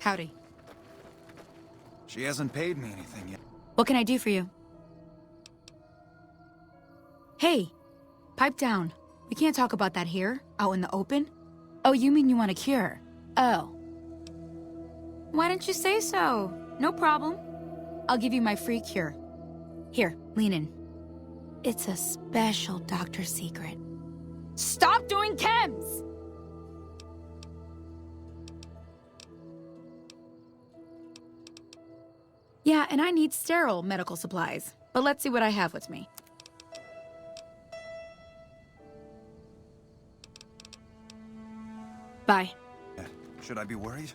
Howdy. She hasn't paid me anything yet. What can I do for you? Hey, pipe down. We can't talk about that here, out in the open. Oh, you mean you want a cure? Oh. Why didn't you say so? No problem. I'll give you my free cure. Here, lean in. It's a special doctor's secret. Stop doing chems! Yeah, and I need sterile medical supplies. But let's see what I have with me. Bye. Should I be worried?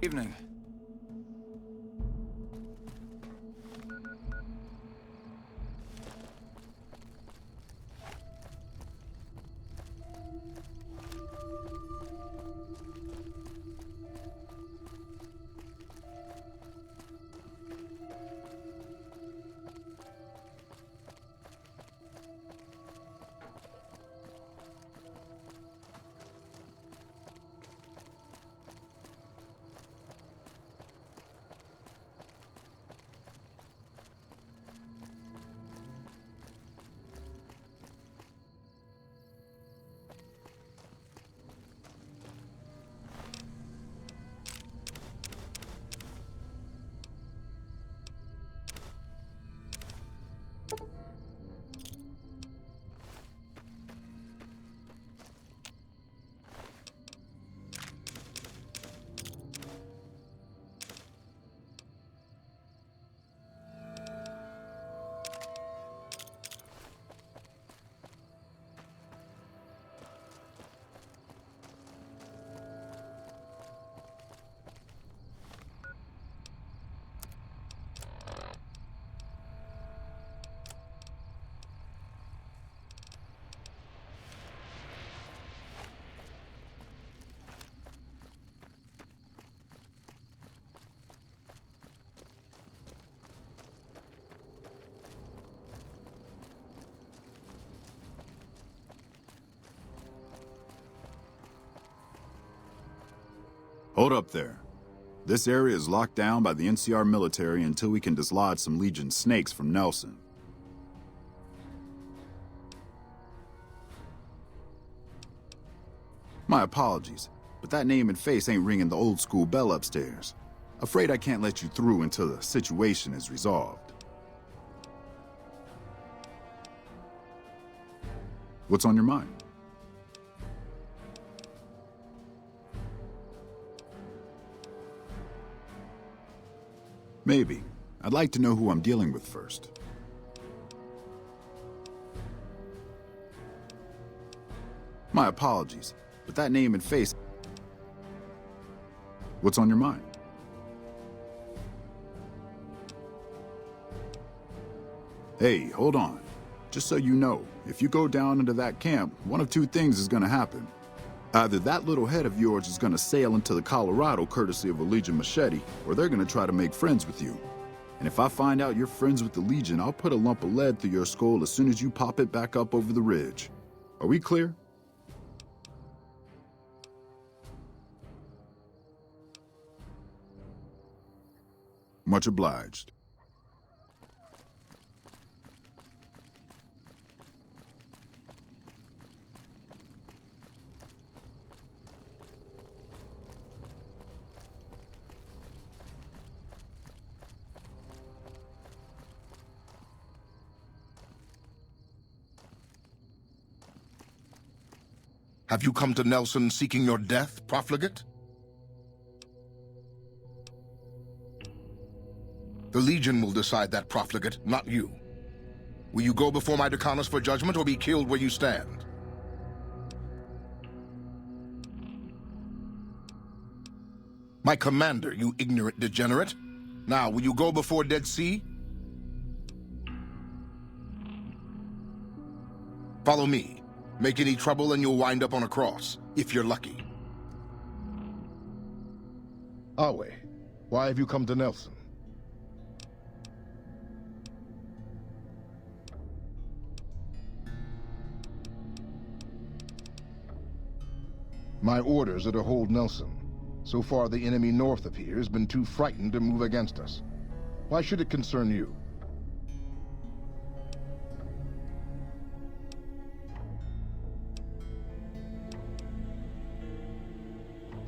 Evening. Hold up there. This area is locked down by the NCR military until we can dislodge some Legion snakes from Nelson. My apologies, but that name and face ain't ringing the old school bell upstairs. Afraid I can't let you through until the situation is resolved. What's on your mind? Maybe. I'd like to know who I'm dealing with first. My apologies, but that name and face... What's on your mind? Hey, hold on. Just so you know, if you go down into that camp, one of two things is gonna happen. Either that little head of yours is gonna sail into the Colorado courtesy of a Legion machete, or they're gonna try to make friends with you. And if I find out you're friends with the Legion, I'll put a lump of lead through your skull as soon as you pop it back up over the ridge. Are we clear? Much obliged. Have you come to Nelson seeking your death, profligate? The Legion will decide that, profligate, not you. Will you go before my Decanus for judgment or be killed where you stand? My commander, you ignorant degenerate. Now, will you go before Dead Sea? Follow me. Make any trouble and you'll wind up on a cross, if you're lucky. Awe, why have you come to Nelson? My orders are to hold Nelson. So far, the enemy north of here has been too frightened to move against us. Why should it concern you?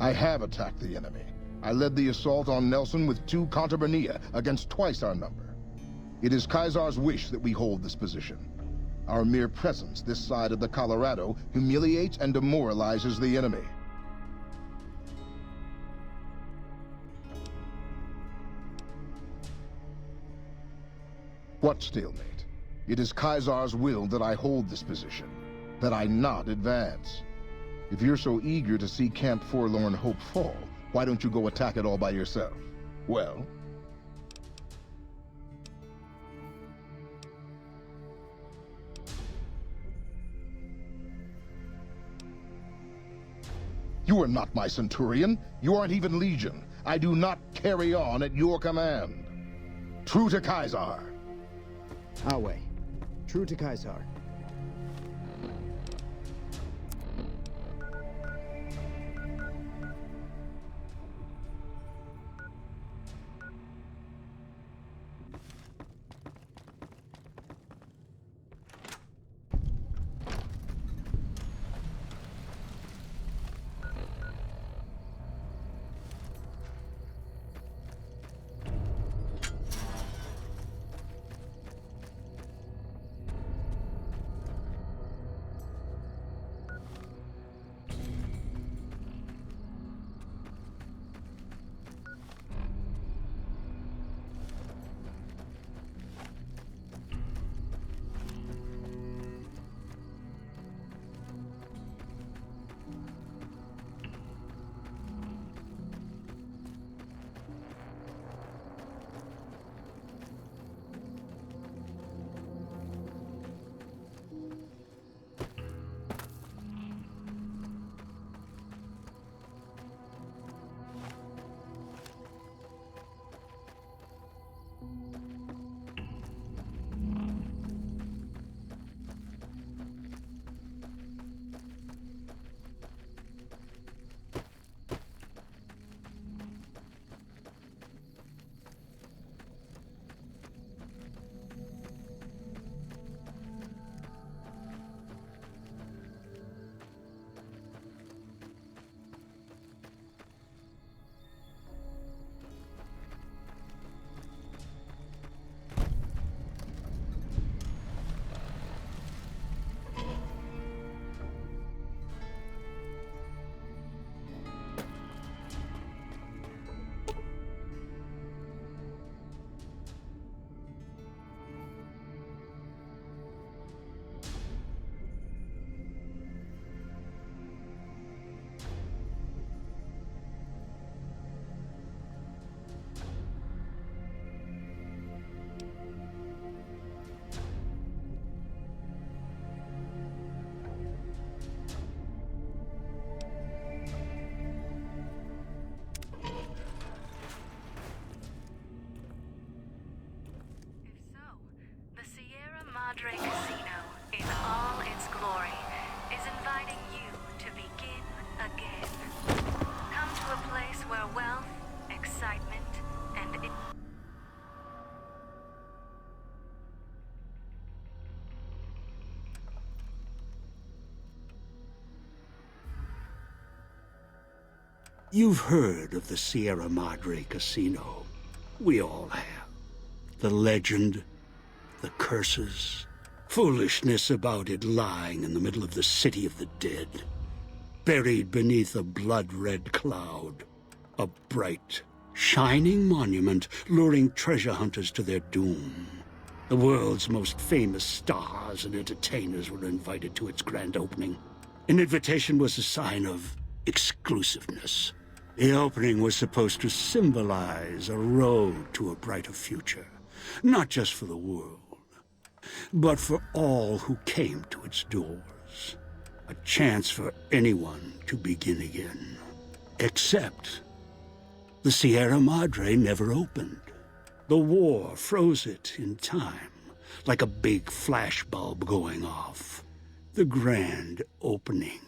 I have attacked the enemy. I led the assault on Nelson with 2 Contubernia against twice our number. It is Caesar's wish that we hold this position. Our mere presence this side of the Colorado humiliates and demoralizes the enemy. What stalemate? It is Caesar's will that I hold this position, that I not advance. If you're so eager to see Camp Forlorn Hope fall, why don't you go attack it all by yourself? Well? You are not my Centurion. You aren't even Legion. I do not carry on at your command. True to Caesar. Awe. True to Caesar. You've heard of the Sierra Madre Casino. We all have. The legend, the curses, foolishness about it lying in the middle of the city of the dead, buried beneath a blood-red cloud. A bright, shining monument luring treasure hunters to their doom. The world's most famous stars and entertainers were invited to its grand opening. An invitation was a sign of exclusiveness. The opening was supposed to symbolize a road to a brighter future, not just for the world, but for all who came to its doors. A chance for anyone to begin again. Except the Sierra Madre never opened. The war froze it in time, like a big flashbulb going off. The grand opening,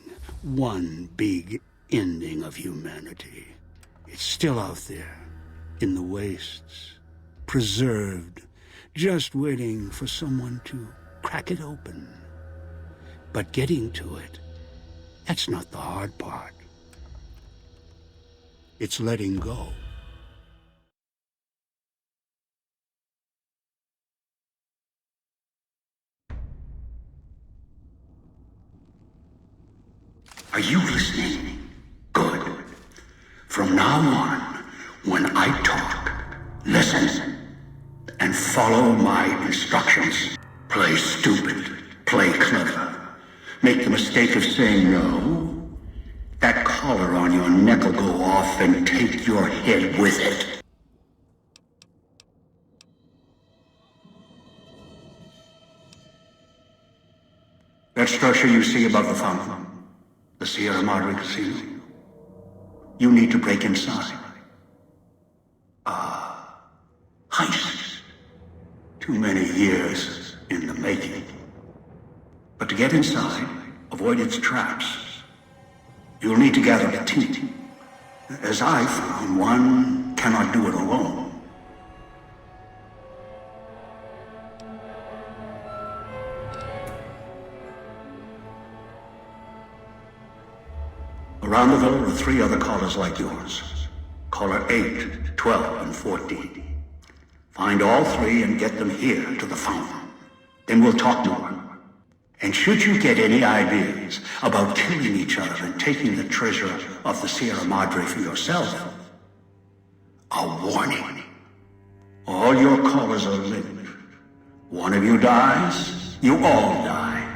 one big ending of humanity. It's still out there, in the wastes, preserved, just waiting for someone to crack it open. But getting to it, that's not the hard part. It's letting go. Are you listening? Good. From now on, when I talk, listen and follow my instructions. Play stupid, play clever. Make the mistake of saying no. That collar on your neck will go off and take your head with it. That structure you see above the fountain, the Sierra Madre Casino. You need to break inside. Heist. Too many years in the making. But to get inside, avoid its traps, you'll need to gather a team. As I found, one cannot do it alone. Around the villa are 3 other callers like yours. Caller 8, 12, and 14. Find all 3 and get them here to the fountain. Then we'll talk more. And should you get any ideas about killing each other and taking the treasure of the Sierra Madre for yourself, a warning. All your callers are linked. One of you dies, you all die.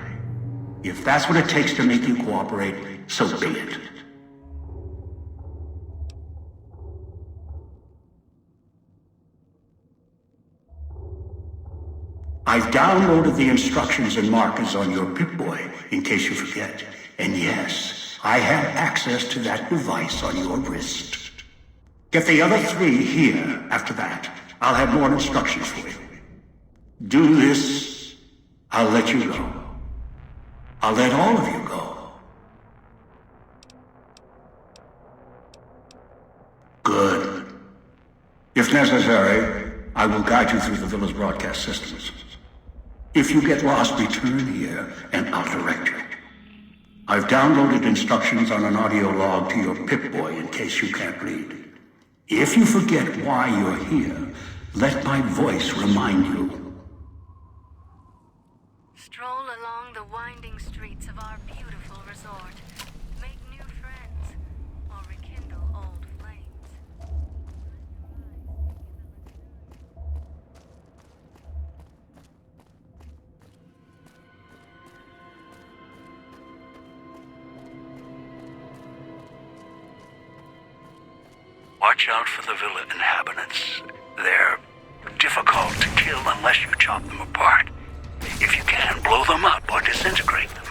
If that's what it takes to make you cooperate, so be it. I've downloaded the instructions and markers on your Pip-Boy, in case you forget. And yes, I have access to that device on your wrist. Get the other 3 here. After that, I'll have more instructions for you. Do this, I'll let you go. I'll let all of you go. Good. If necessary, I will guide you through the villa's broadcast systems. If you get lost, return here, and I'll direct you. I've downloaded instructions on an audio log to your Pip-Boy in case you can't read. If you forget why you're here, let my voice remind you. Stroll along the winding streets of our beautiful resort. Make new friends, or rekindle old flames. Watch out for the villa inhabitants. They're difficult to kill unless you chop them apart. If you can, blow them up or disintegrate them.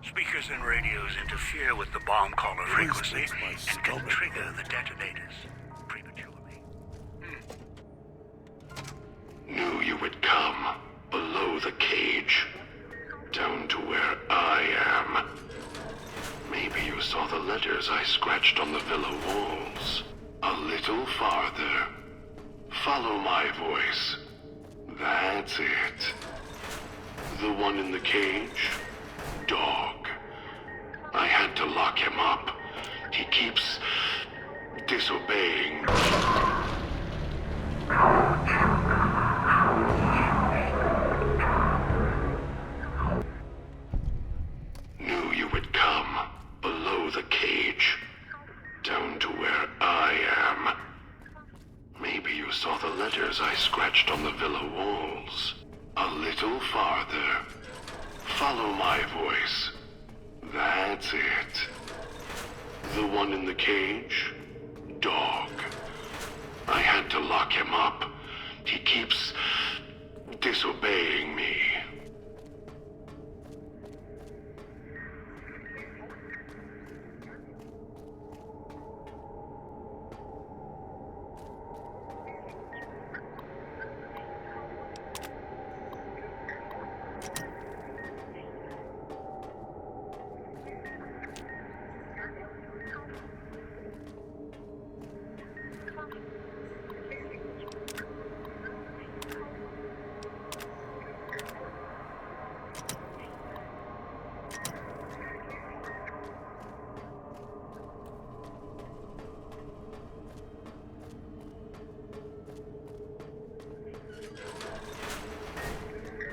Speakers and radios interfere with the bomb caller frequency and can trigger the detonators prematurely. New you would come below the cage, down to where I am. Maybe you saw the letters I scratched on the villa walls. A little farther. Follow my voice. That's it. The one in the cage? Dog. I had to lock him up. He keeps disobeying. Knew you would come below the cage, down to where I am. Maybe you saw the letters I scratched on the villa walls. A little farther. Follow my voice. That's it. The one in the cage? Dog. I had to lock him up. He keeps disobeying me.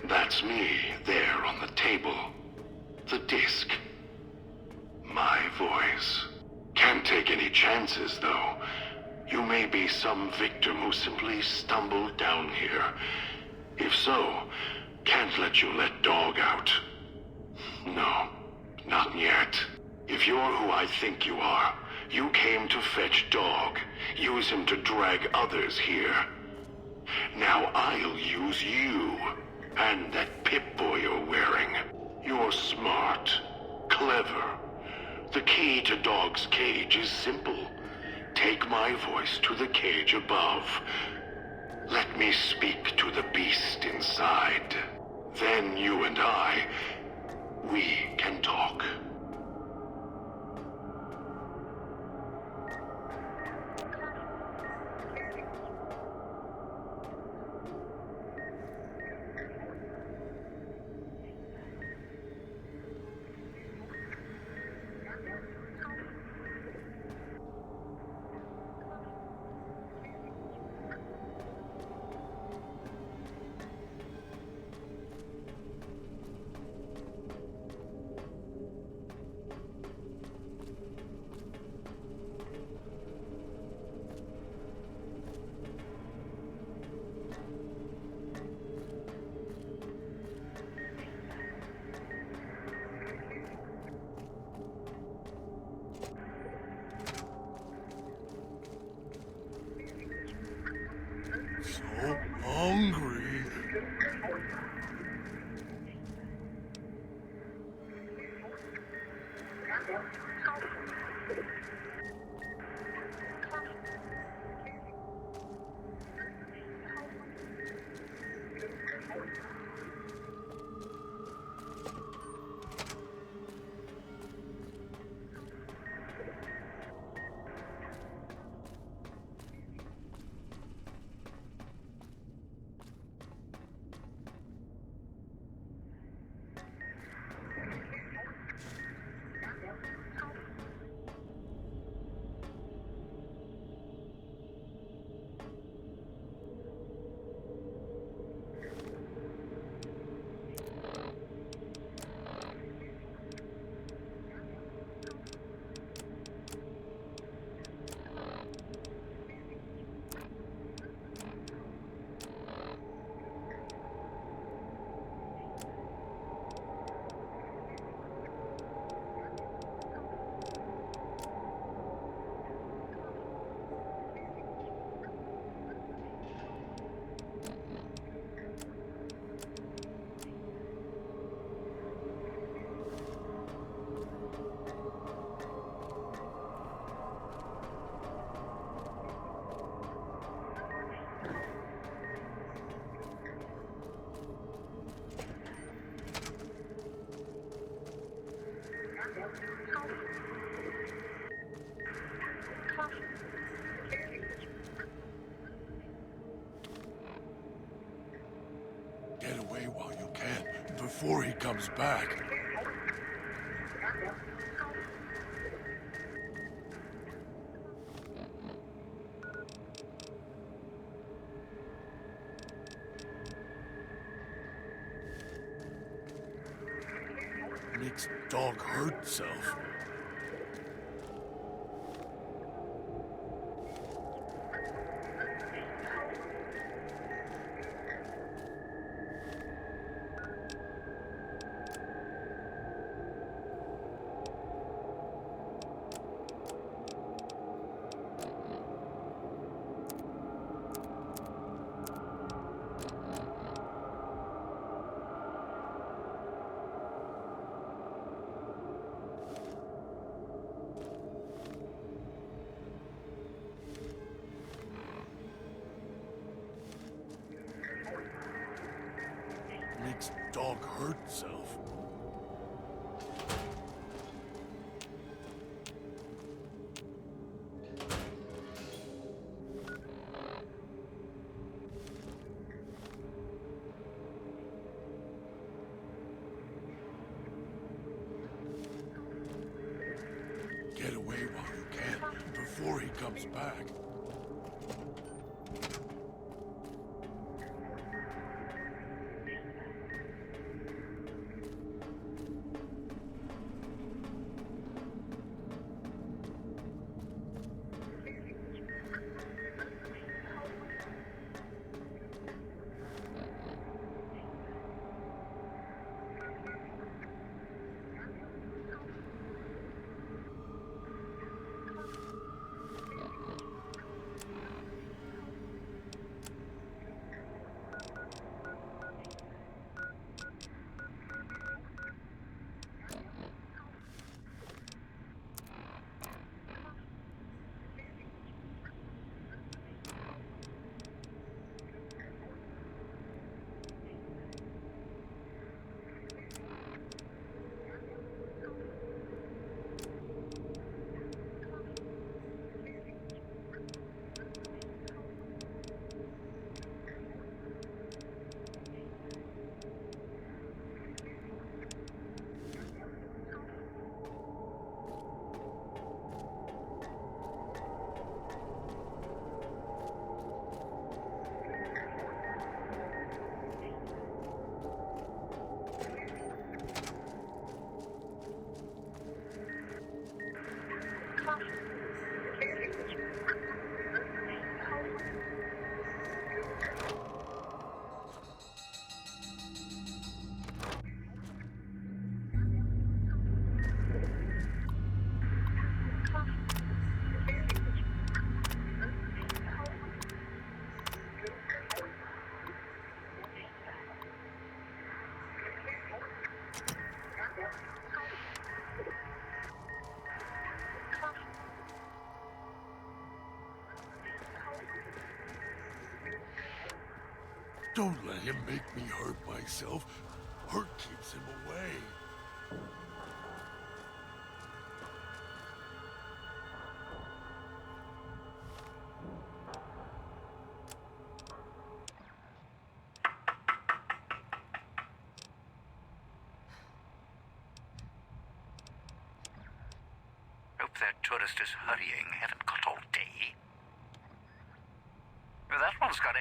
That's me, there on the table. The disc. My voice. Can't take any chances, though. You may be some victim who simply stumbled down here. If so, can't let you let Dog out. No, not yet. If you're who I think you are, you came to fetch Dog. Use him to drag others here. Now I'll use you. And that Pip-Boy you're wearing. You're smart. Clever. The key to Dog's cage is simple. Take my voice to the cage above. Let me speak to the beast inside. Then you and we can talk. So hungry. Get away while you can, before he comes back. Nick's dog hurt himself. Nick's dog hurt himself. Get away while you can, before he comes back. Don't let him make me hurt myself. Hurt keeps him away. Hope that tourist is hurrying. Haven't got all day. That one's got a...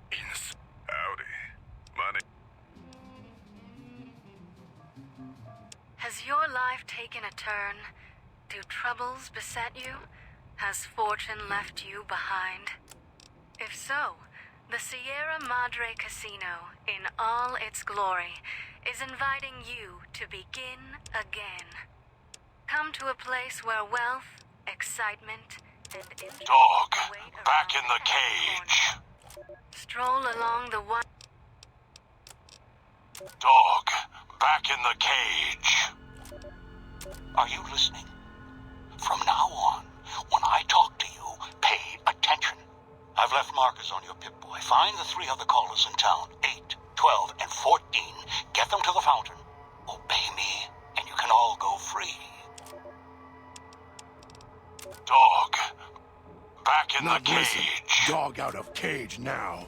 Yes. Howdy. Money. Has your life taken a turn? Do troubles beset you? Has fortune left you behind? If so, the Sierra Madre Casino, in all its glory, is inviting you to begin again. Come to a place where wealth, excitement, and Dog, back in the cage. Stroll along the one. Dog, back in the cage. Are you listening? From now on, when I talk to you, pay attention. I've left markers on your Pip-Boy. Find the 3 other callers in town, 8, 12, and 14. Get them to the fountain. Obey me, and you can can all go free. Dog, back in Now the cage. listen, dog out of cage now.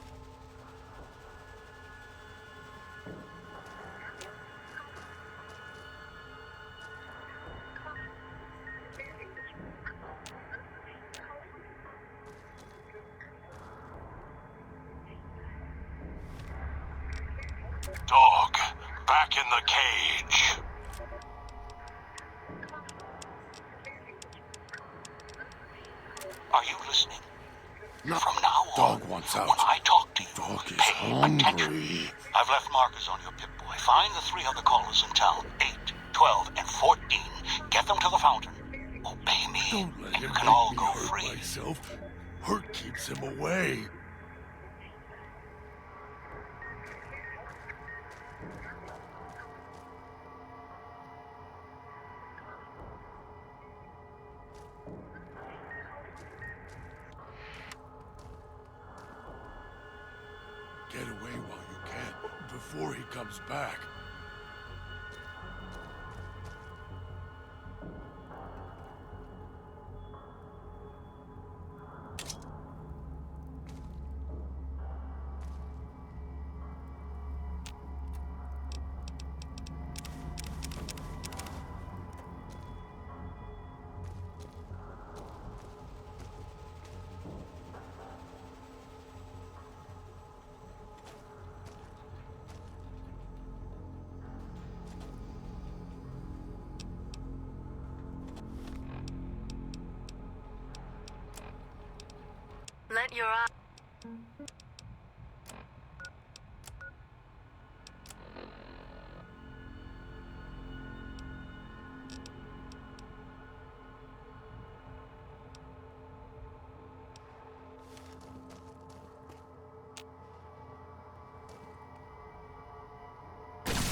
Dog, back in the cage. Are you listening? No. From now Dog on, wants out. when I talk to you, Dog is pay hungry. attention. I've left markers on your Pip-Boy. Find the 3 other callers in town, 8, 12, and 14. Get them to the fountain. Obey me, Don't let and you him can make all me go hurt free. myself. Hurt keeps him away. Get away while you can, before he comes back. Let your eye...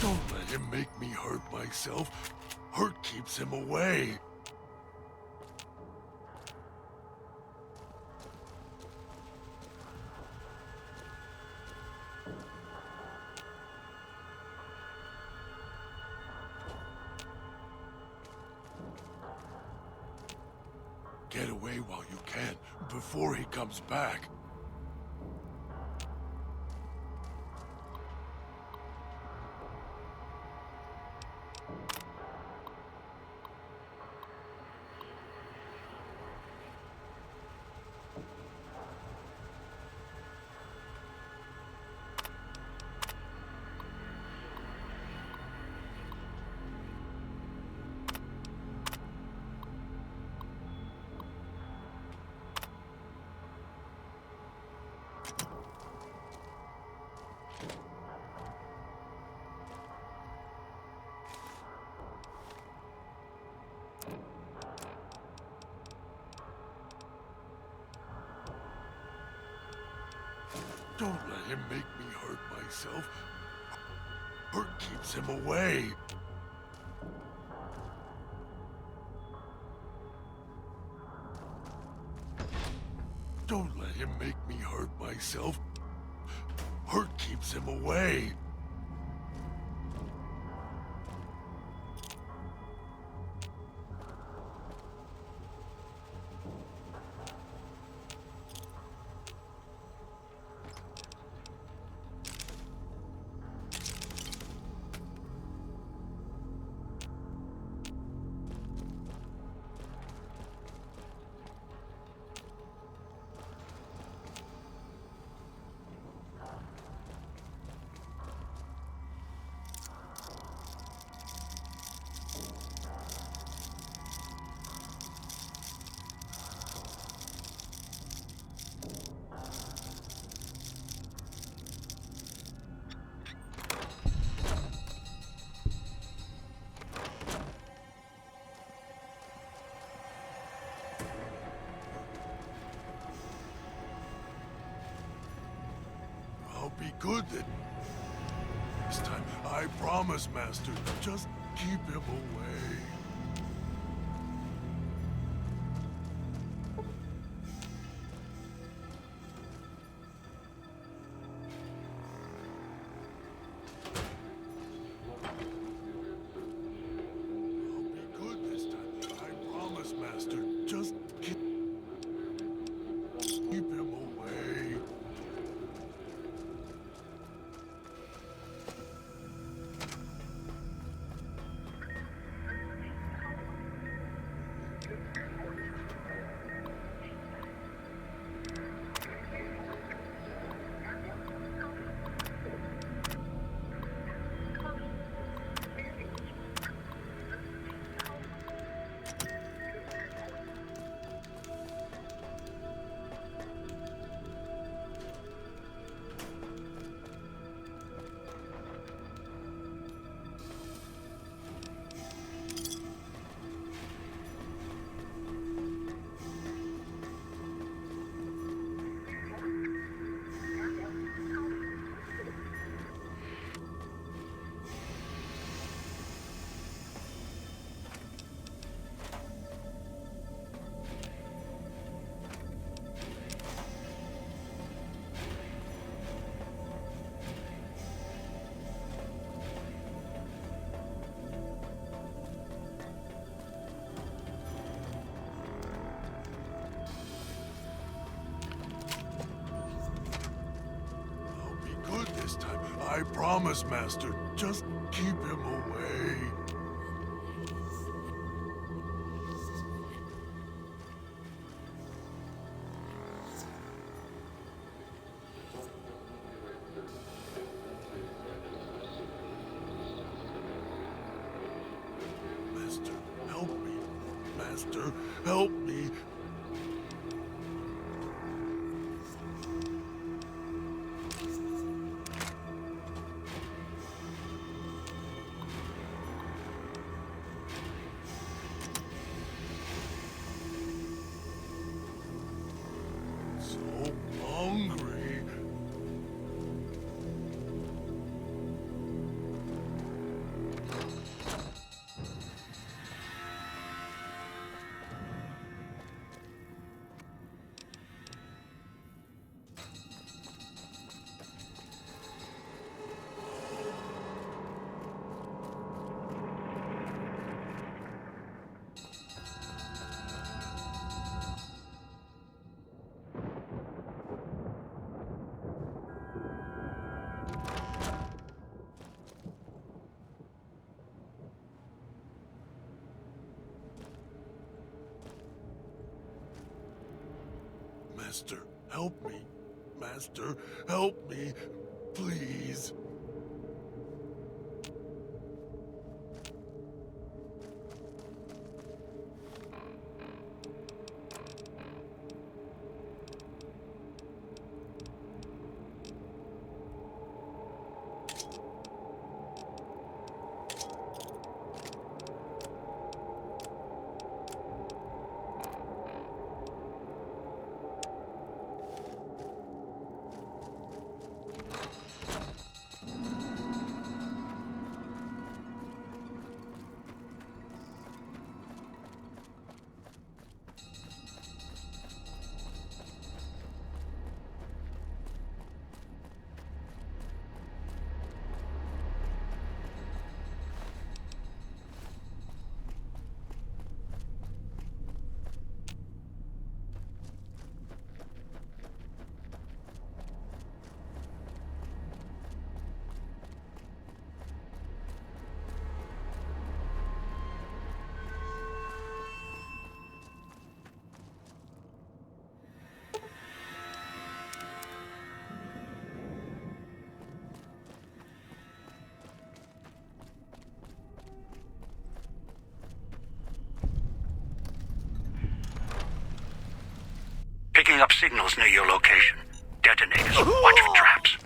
Don't let him make me hurt myself. Hurt keeps him away. Get away while you can, before he comes back. Don't let him make me hurt myself. Hurt keeps him away. Don't let him make me hurt myself. Hurt keeps him away. I'll be good this time. I promise, Master. Just keep him away. This time, I promise, Master. Just keep him away. Master, help me. Master, help me. So hungry. Master, help me. Master, help me. Please. Picking up signals near your location. Detonators. Watch for traps.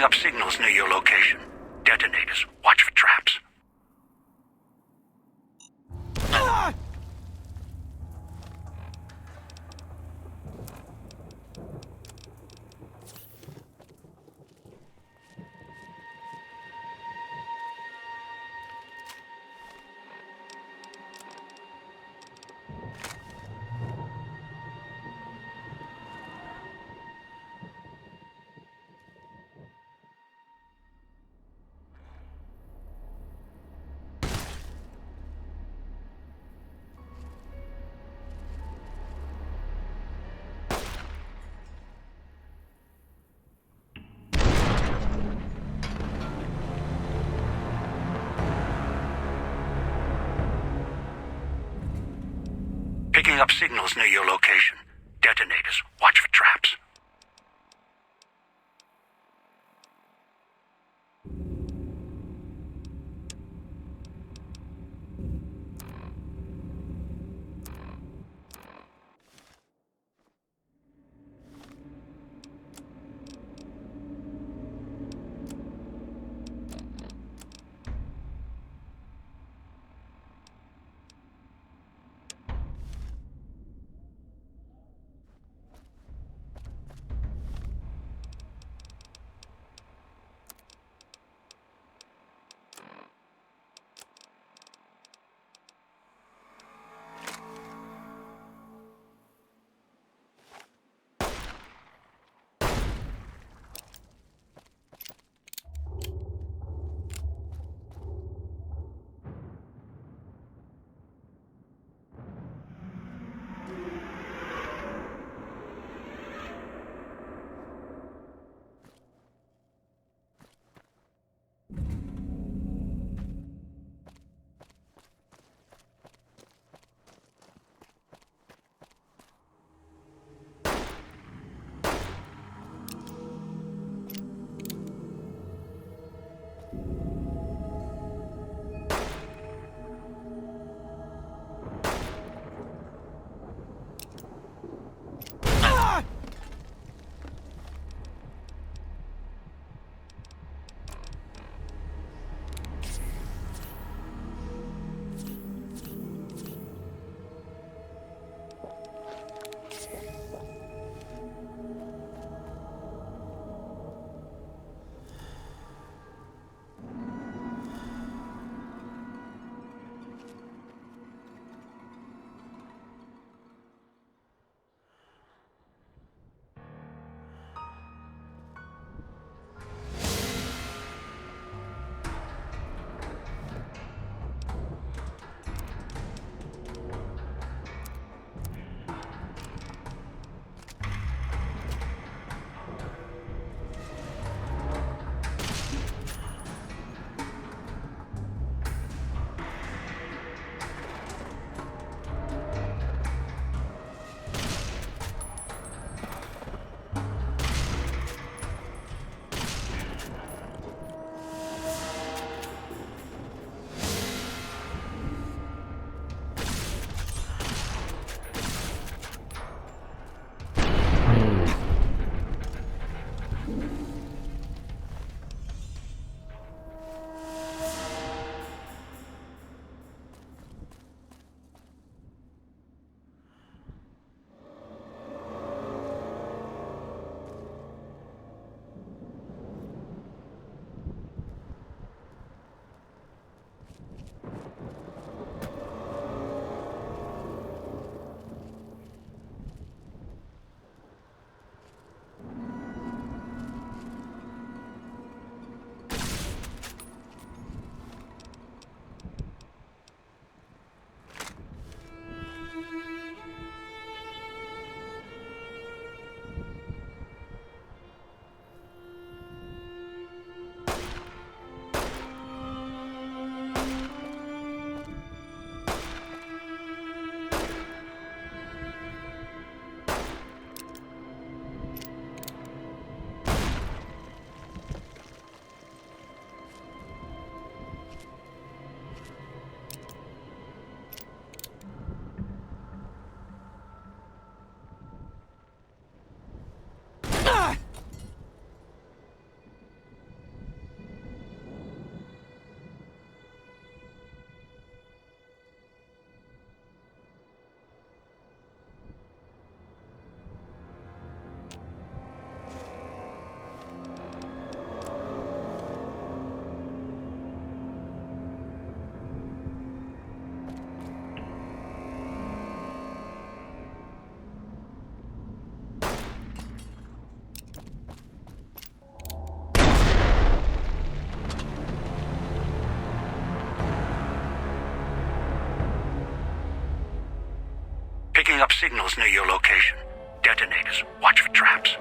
Picking up signals near your location. Detonators. Watch for traps. Picking up signals near your location. Detonators. Watch for traps. signals near your location. Detonators. Watch for traps.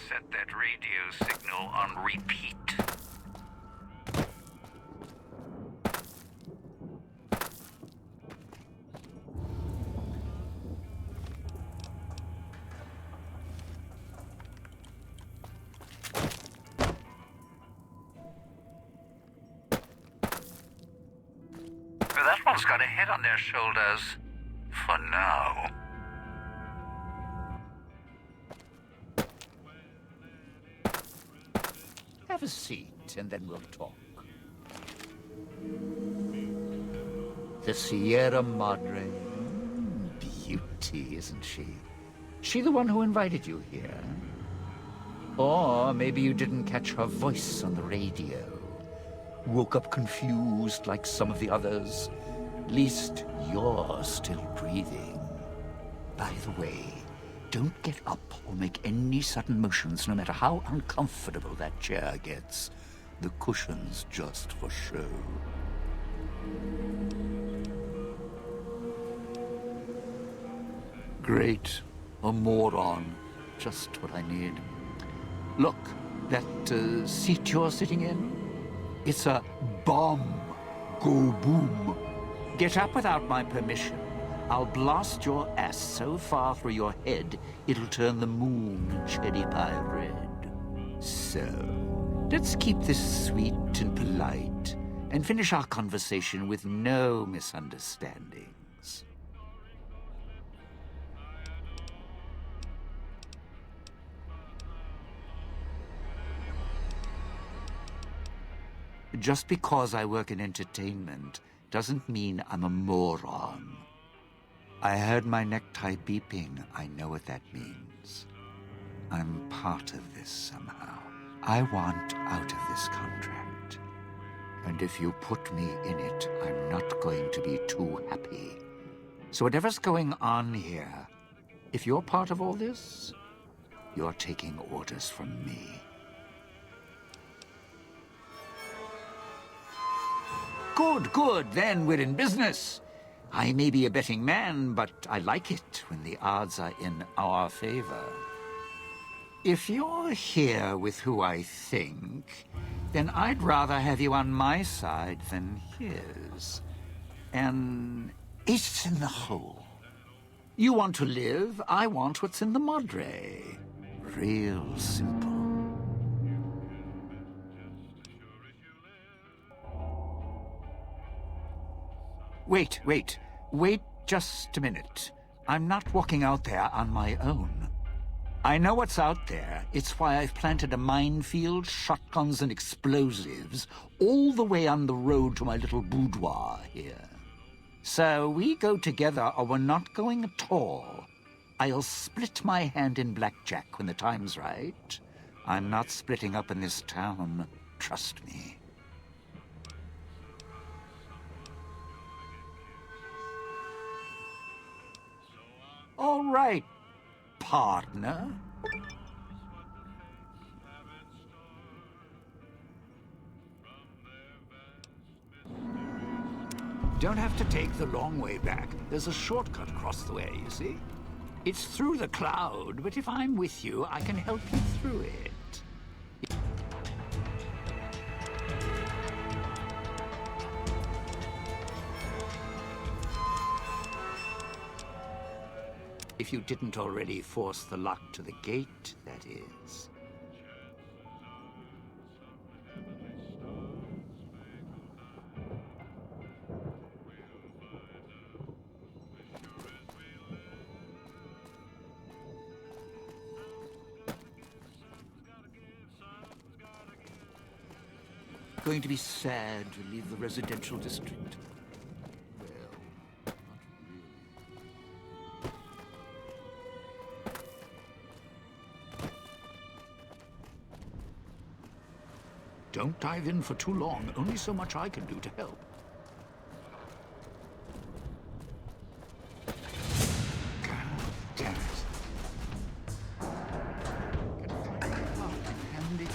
Set that radio signal on repeat. That one's got a head on their shoulders. For now. Have a seat, and then we'll talk. The Sierra Madre. Beauty, isn't she? She the one who invited you here? Or maybe you didn't catch her voice on the radio. Woke up confused like some of the others. At least you're still breathing. By the way, don't get up or make any sudden motions, no matter how uncomfortable that chair gets. The cushion's just for show. Great. A moron. Just what I need. Look, That seat you're sitting in? It's a bomb. Go boom. Get up without my permission. I'll blast your ass so far through your head, it'll turn the moon cherry pie red. So, let's keep this sweet and polite, and finish our conversation with no misunderstandings. Just because I work in entertainment doesn't mean I'm a moron. I heard my necktie beeping. I know what that means. I'm part of this somehow. I want out of this contract. And if you put me in it, I'm not going to be too happy. So whatever's going on here, if you're part of all this, you're taking orders from me. Good, good, then we're in business. I may be a betting man, but I like it when the odds are in our favor. If you're here with who I think, then I'd rather have you on my side than his. An ace in the hole. You want to live, I want what's in the Madre. Real simple. Wait just a minute. I'm not walking out there on my own. I know what's out there. It's why I've planted a minefield, shotguns and explosives all the way on the road to my little boudoir here. So we go together or we're not going at all. I'll split my hand in blackjack when the time's right. I'm not splitting up in this town, trust me. All right, partner. Don't have to take the long way back. There's a shortcut across the way, you see? It's through the cloud, but if I'm with you, I can help you through it. If you didn't already force the lock to the gate, that is. Going to be sad to leave the residential district. Don't dive in for too long. Only so much I can do to help. God damn it. Handy.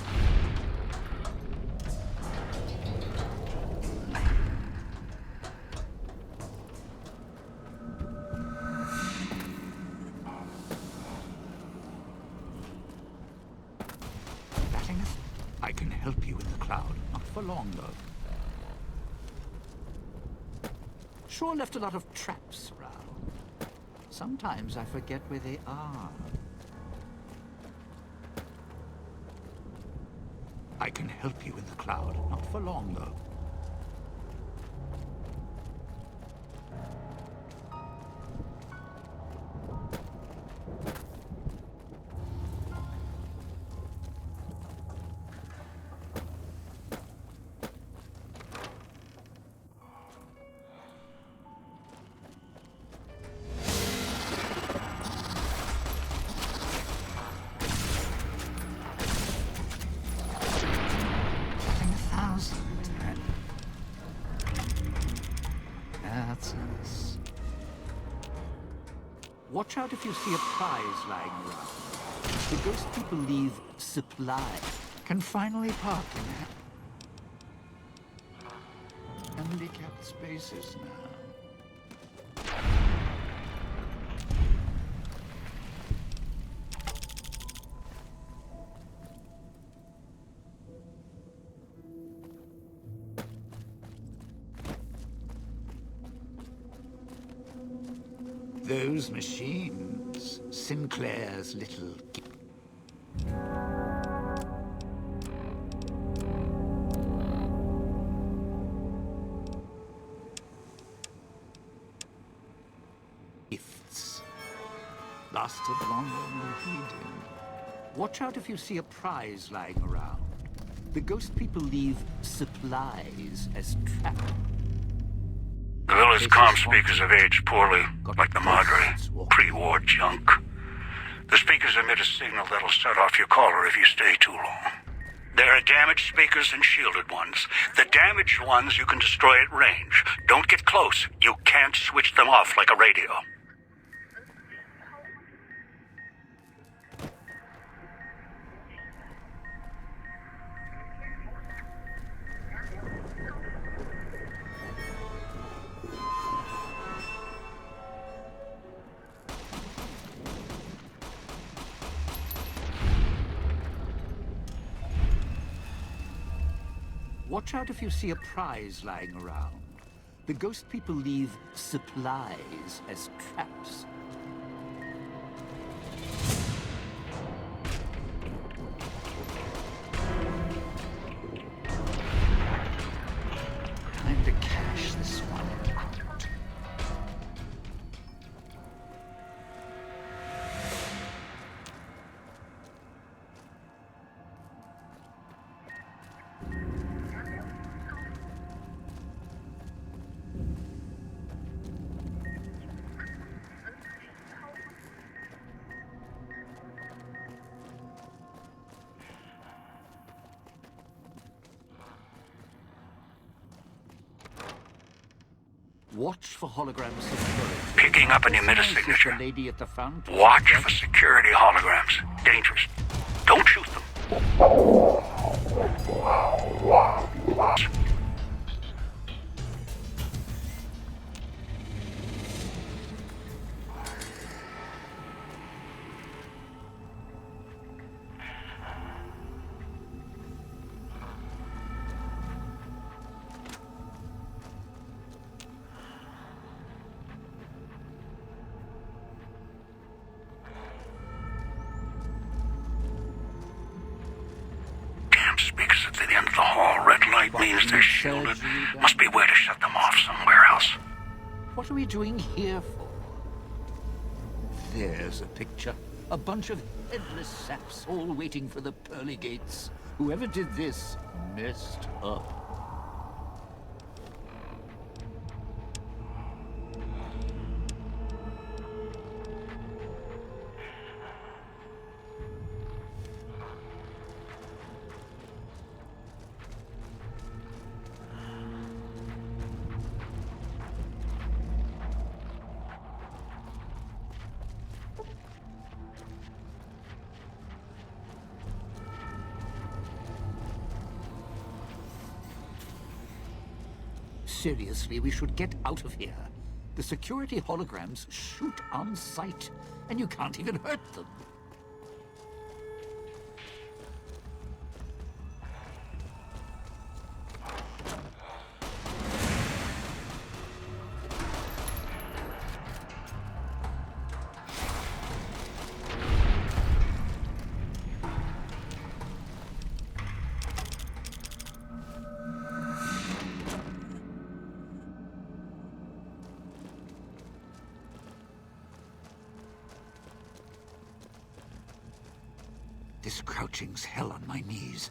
I can help you in the cloud. Not for long, though. Sure left a lot of traps around. Sometimes I forget where they are. I can help you in the cloud. Not for long, though. Watch out if you see a prize lying around. The ghost people leave supply. Can finally park in handicapped spaces now. Those machines, Sinclair's little... gifts. Lasted longer than he did. Watch out if you see a prize lying around. The ghost people leave supplies as trap. The village comm speakers have aged poorly, like the Madre. Pre-war junk. The speakers emit a signal that'll set off your caller if you stay too long. There are damaged speakers and shielded ones. The damaged ones you can destroy at range. Don't get close. You can't switch them off like a radio. Watch out if you see a prize lying around. The ghost people leave supplies as traps. Time to cash this one out. Watch for hologram security. Picking up an emitter signature. The lady at the fountain. Watch for security holograms. Dangerous. Don't shoot them. Speakers at the end of the hall. Red light means they're shielded. Must be a way to shut them off somewhere else. What are we doing here for? There's a picture. A bunch of headless saps all waiting for the pearly gates. Whoever did this messed up. Seriously, we should get out of here. The security holograms shoot on sight, and you can't even hurt them. This crouching's hell on my knees.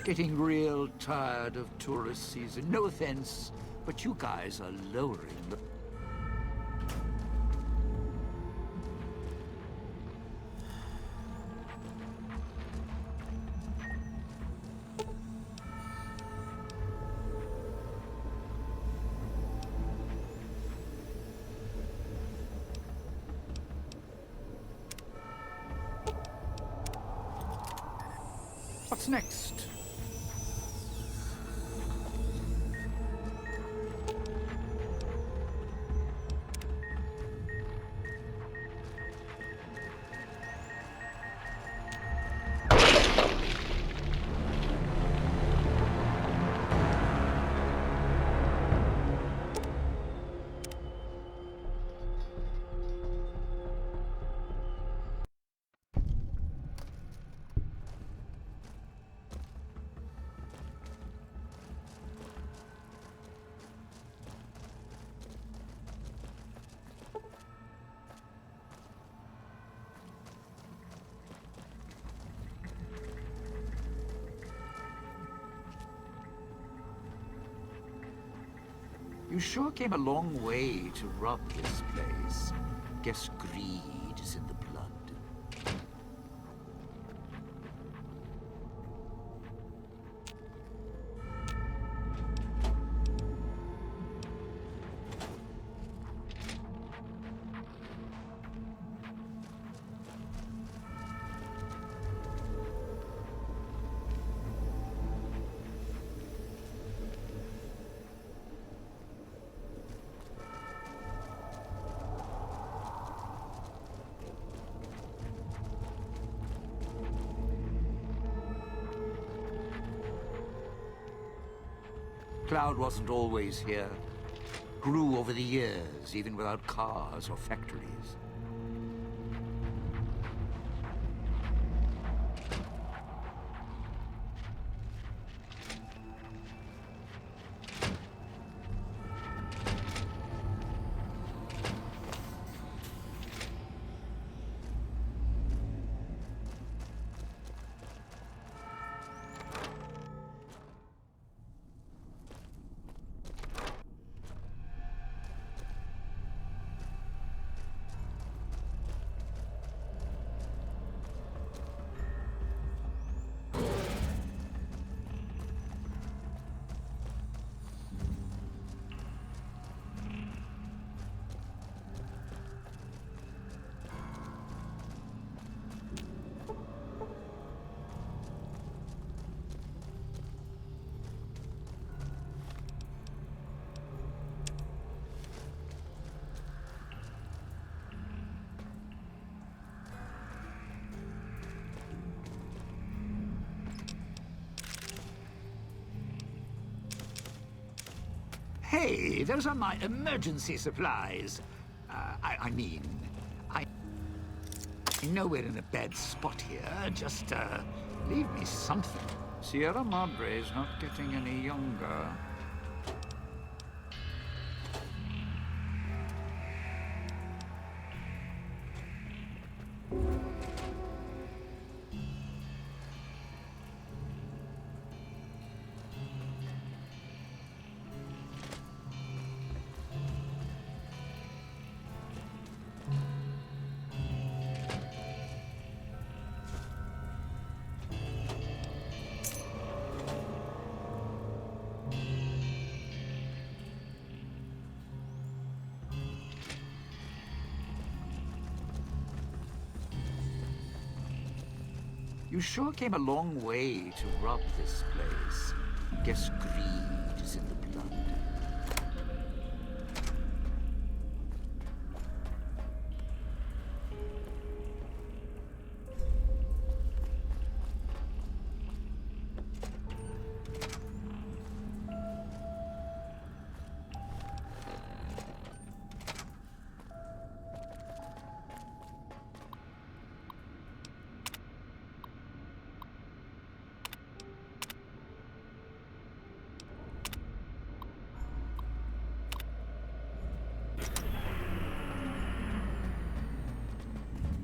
Getting real tired of tourist season. No offense, but you guys are lowering the... What's next? You sure came a long way to rob this place. Guess greed is in the blood. Cloud wasn't always here. Grew over the years, even without cars or factories. Hey, those are my emergency supplies. I know we're in a bad spot here. Just, leave me something. Sierra Madre's not getting any younger. You sure came a long way to rob this place. Guess greed is in the blood.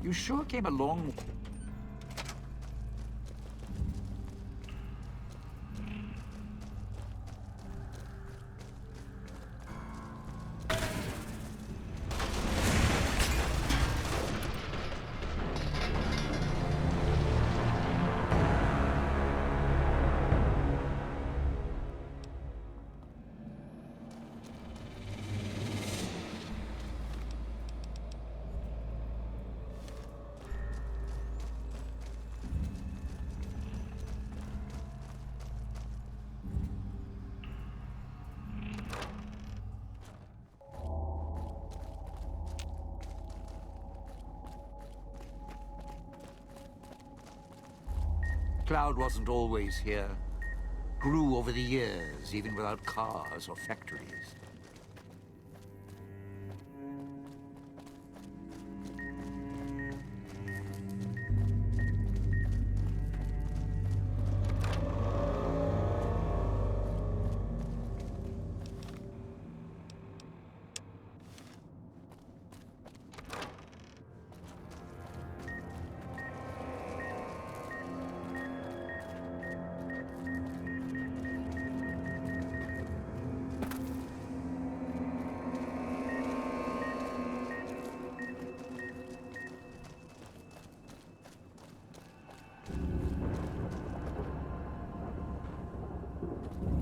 You sure came a long... Cloud wasn't always here. Grew over the years, even without cars or factories.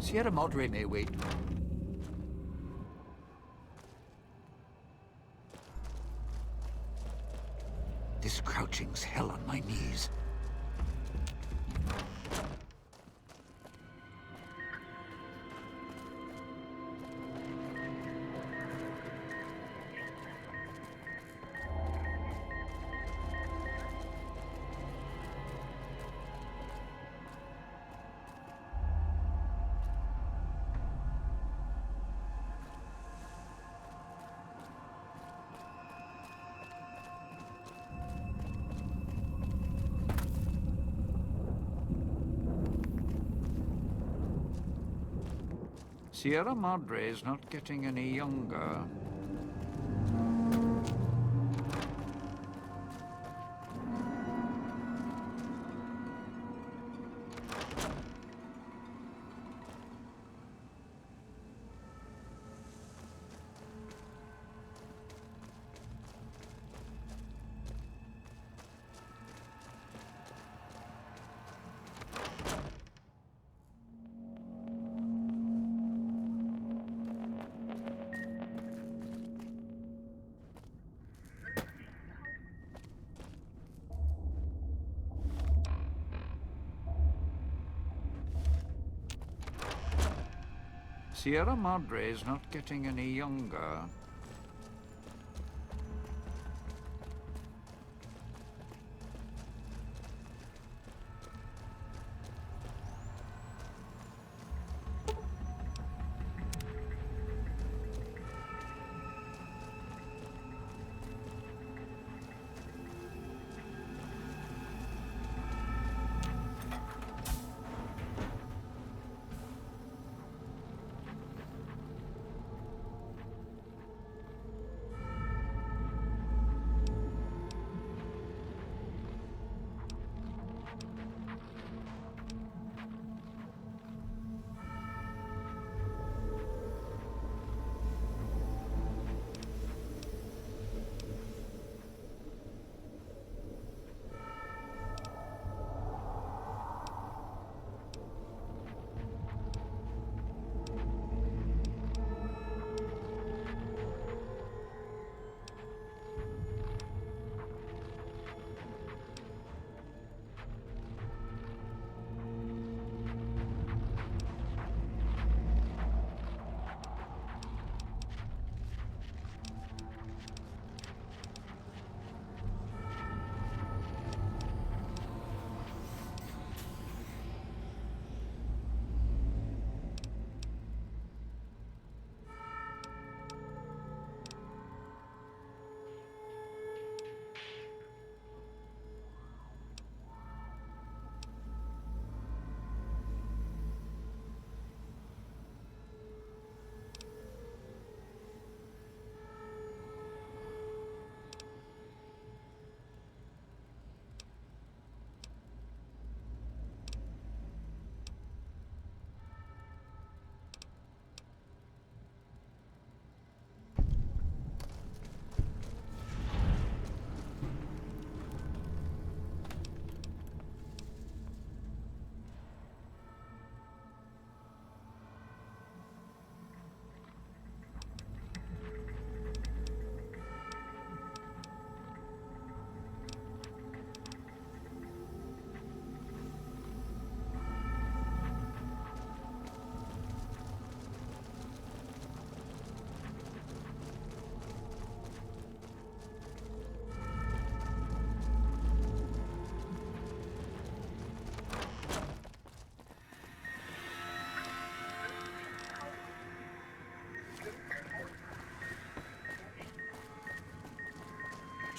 Sierra Madre may wait. This crouching's hell on my knees. Sierra Madre's not getting any younger. Sierra Madre's not getting any younger.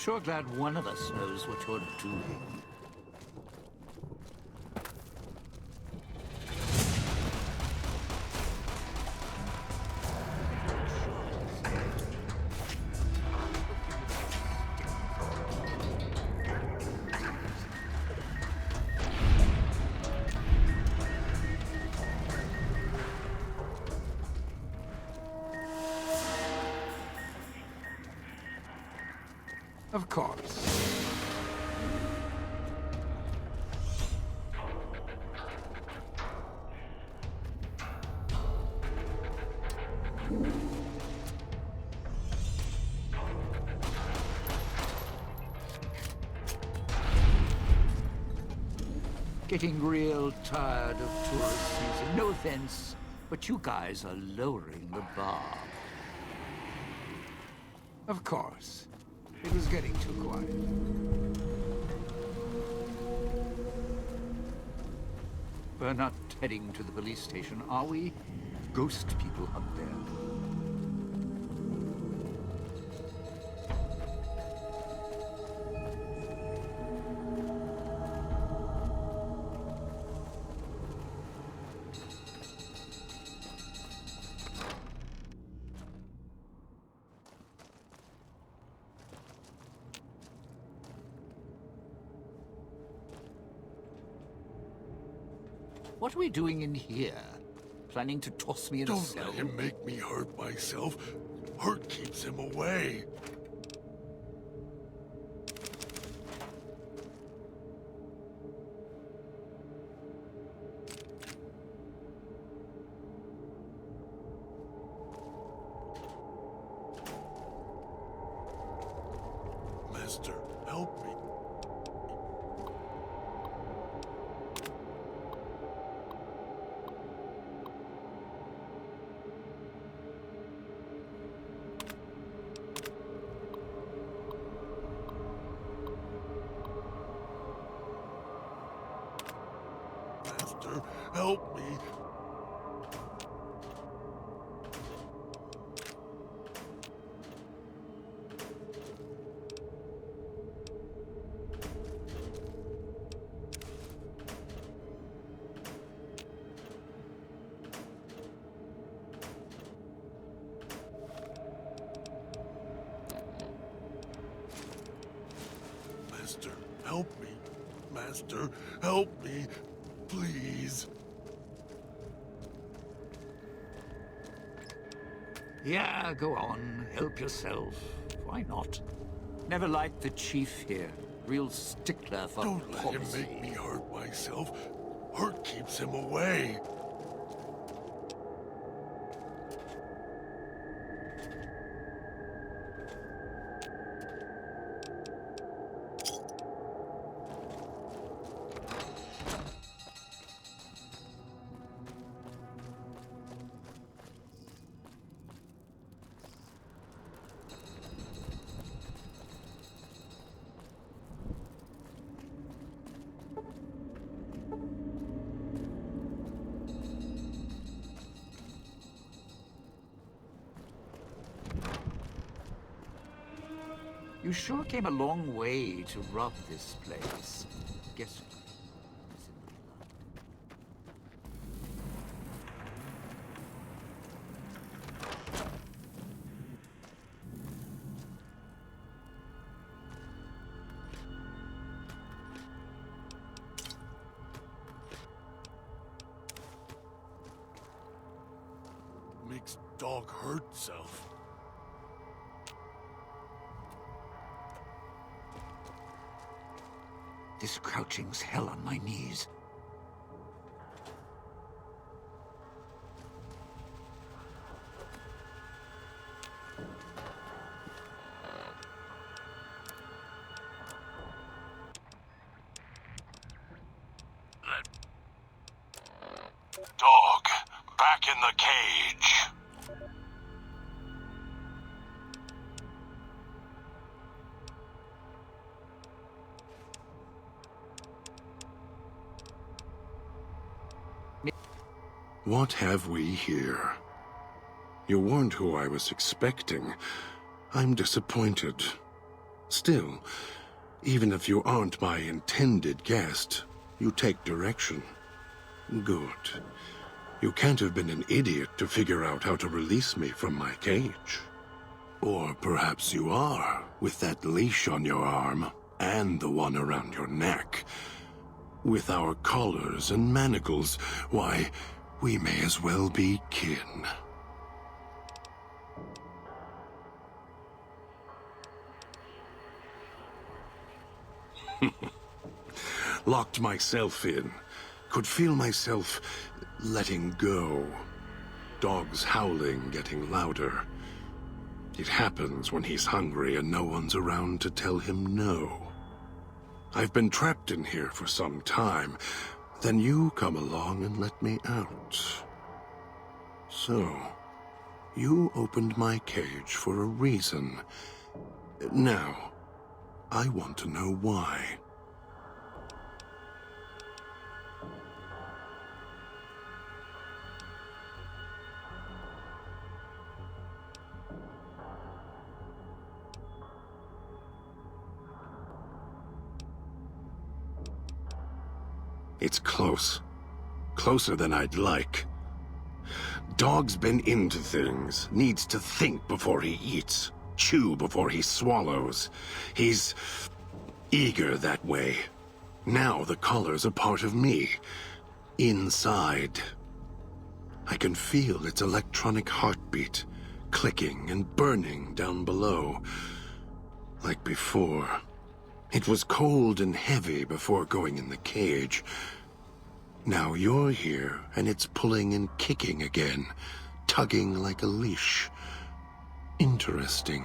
Sure glad one of us knows what you're doing. Of course. Getting real tired of tourist season. No offense, but you guys are lowering the bar. Of course. It was getting too quiet. We're not heading to the police station, are we? Ghost people up there. What are we doing in here? Planning to toss me in a cell? Don't let him make me hurt myself. Hurt keeps him away. Master, help me. Master, help me. Master, help me. Master, help me. Please. Yeah, go on. Help yourself. Why not? Never liked the chief here. Real stickler for Don't let him policy. make me hurt myself. Hurt keeps him away. You sure came a long way to rob this place. Guess Makes dog hurt self. this crouching's hell on my knees. Dog, back in the cage. What have we here? You weren't who I was expecting. I'm disappointed. Still, even if you aren't my intended guest, you take direction. Good. You can't have been an idiot to figure out how to release me from my cage. Or perhaps you are, with that leash on your arm, and the one around your neck. With our collars and manacles, why, we may as well be kin. Locked myself in. Could feel myself letting go. Dogs howling, getting louder. It happens when he's hungry and no one's around to tell him no. I've been trapped in here for some time, Then you come along and let me out. So, you opened my cage for a reason. Now, I want to know why. It's close. Closer than I'd like. Dog's been into things, needs to think before he eats, chew before he swallows. He's eager that way. Now the collar's a part of me. Inside. I can feel its electronic heartbeat, clicking and burning down below. Like before. It was cold and heavy before going in the cage. Now you're here, and it's pulling and kicking again, tugging like a leash. Interesting.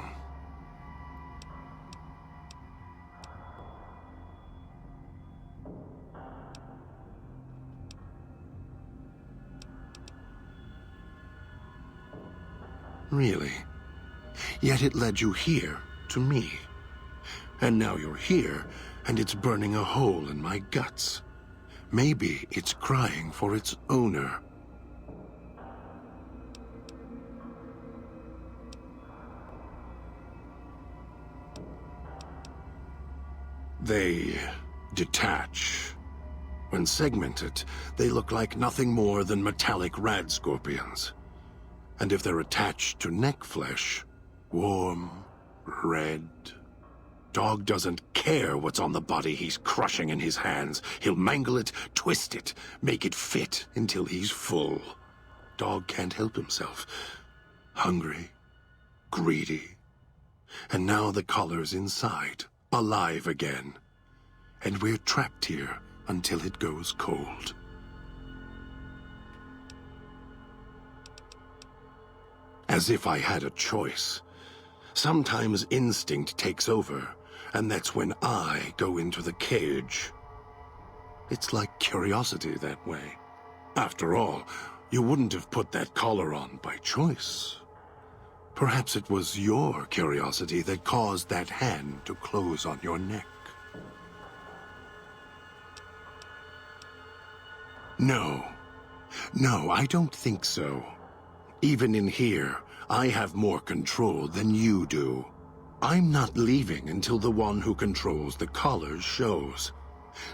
Really? Yet it led you here, to me. And now you're here, and it's burning a hole in my guts. Maybe it's crying for its owner. They detach. When segmented, they look like nothing more than metallic rad scorpions. And if they're attached to neck flesh, warm, red. Dog doesn't care what's on the body he's crushing in his hands. He'll mangle it, twist it, make it fit until he's full. Dog can't help himself. Hungry, greedy. And now the collar's inside, alive again. And we're trapped here until it goes cold. As if I had a choice. Sometimes instinct takes over, and that's when I go into the cage. It's like curiosity that way. After all, you wouldn't have put that collar on by choice. Perhaps it was your curiosity that caused that hand to close on your neck. No, I don't think so. Even in here, I have more control than you do. I'm not leaving until the one who controls the collar shows.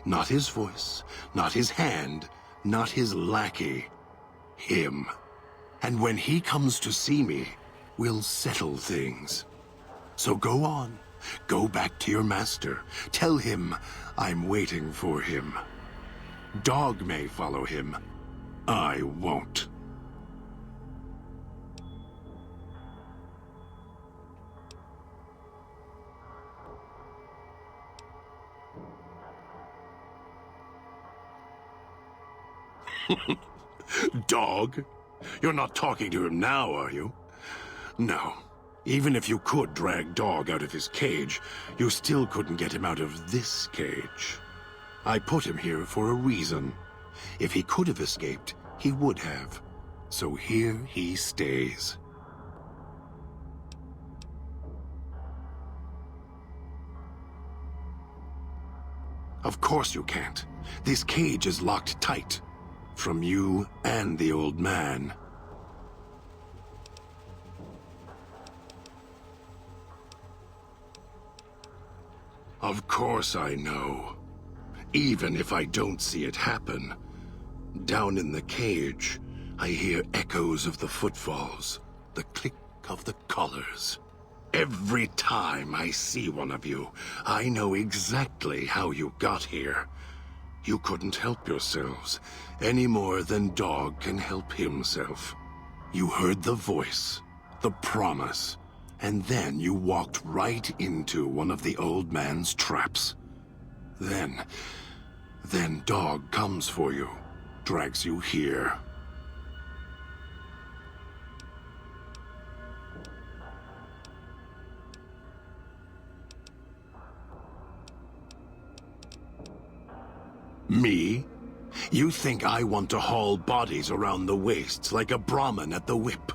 Not his voice, not his hand, not his lackey. Him. And when he comes to see me, we'll settle things. So go on. Go back to your master. Tell him I'm waiting for him. Dog may follow him. I won't. Dog? You're not talking to him now, are you? No. Even if you could drag Dog out of his cage, you still couldn't get him out of this cage. I put him here for a reason. If he could have escaped, he would have. So here he stays. Of course you can't. This cage is locked tight. From you and the old man. Of course I know. Even if I don't see it happen. Down in the cage, I hear echoes of the footfalls, the click of the collars. Every time I see one of you, I know exactly how you got here. You couldn't help yourselves, any more than Dog can help himself. You heard the voice, the promise, and then you walked right into one of the old man's traps. Then Dog comes for you, drags you here. Me? You think I want to haul bodies around the wastes like a Brahmin at the whip?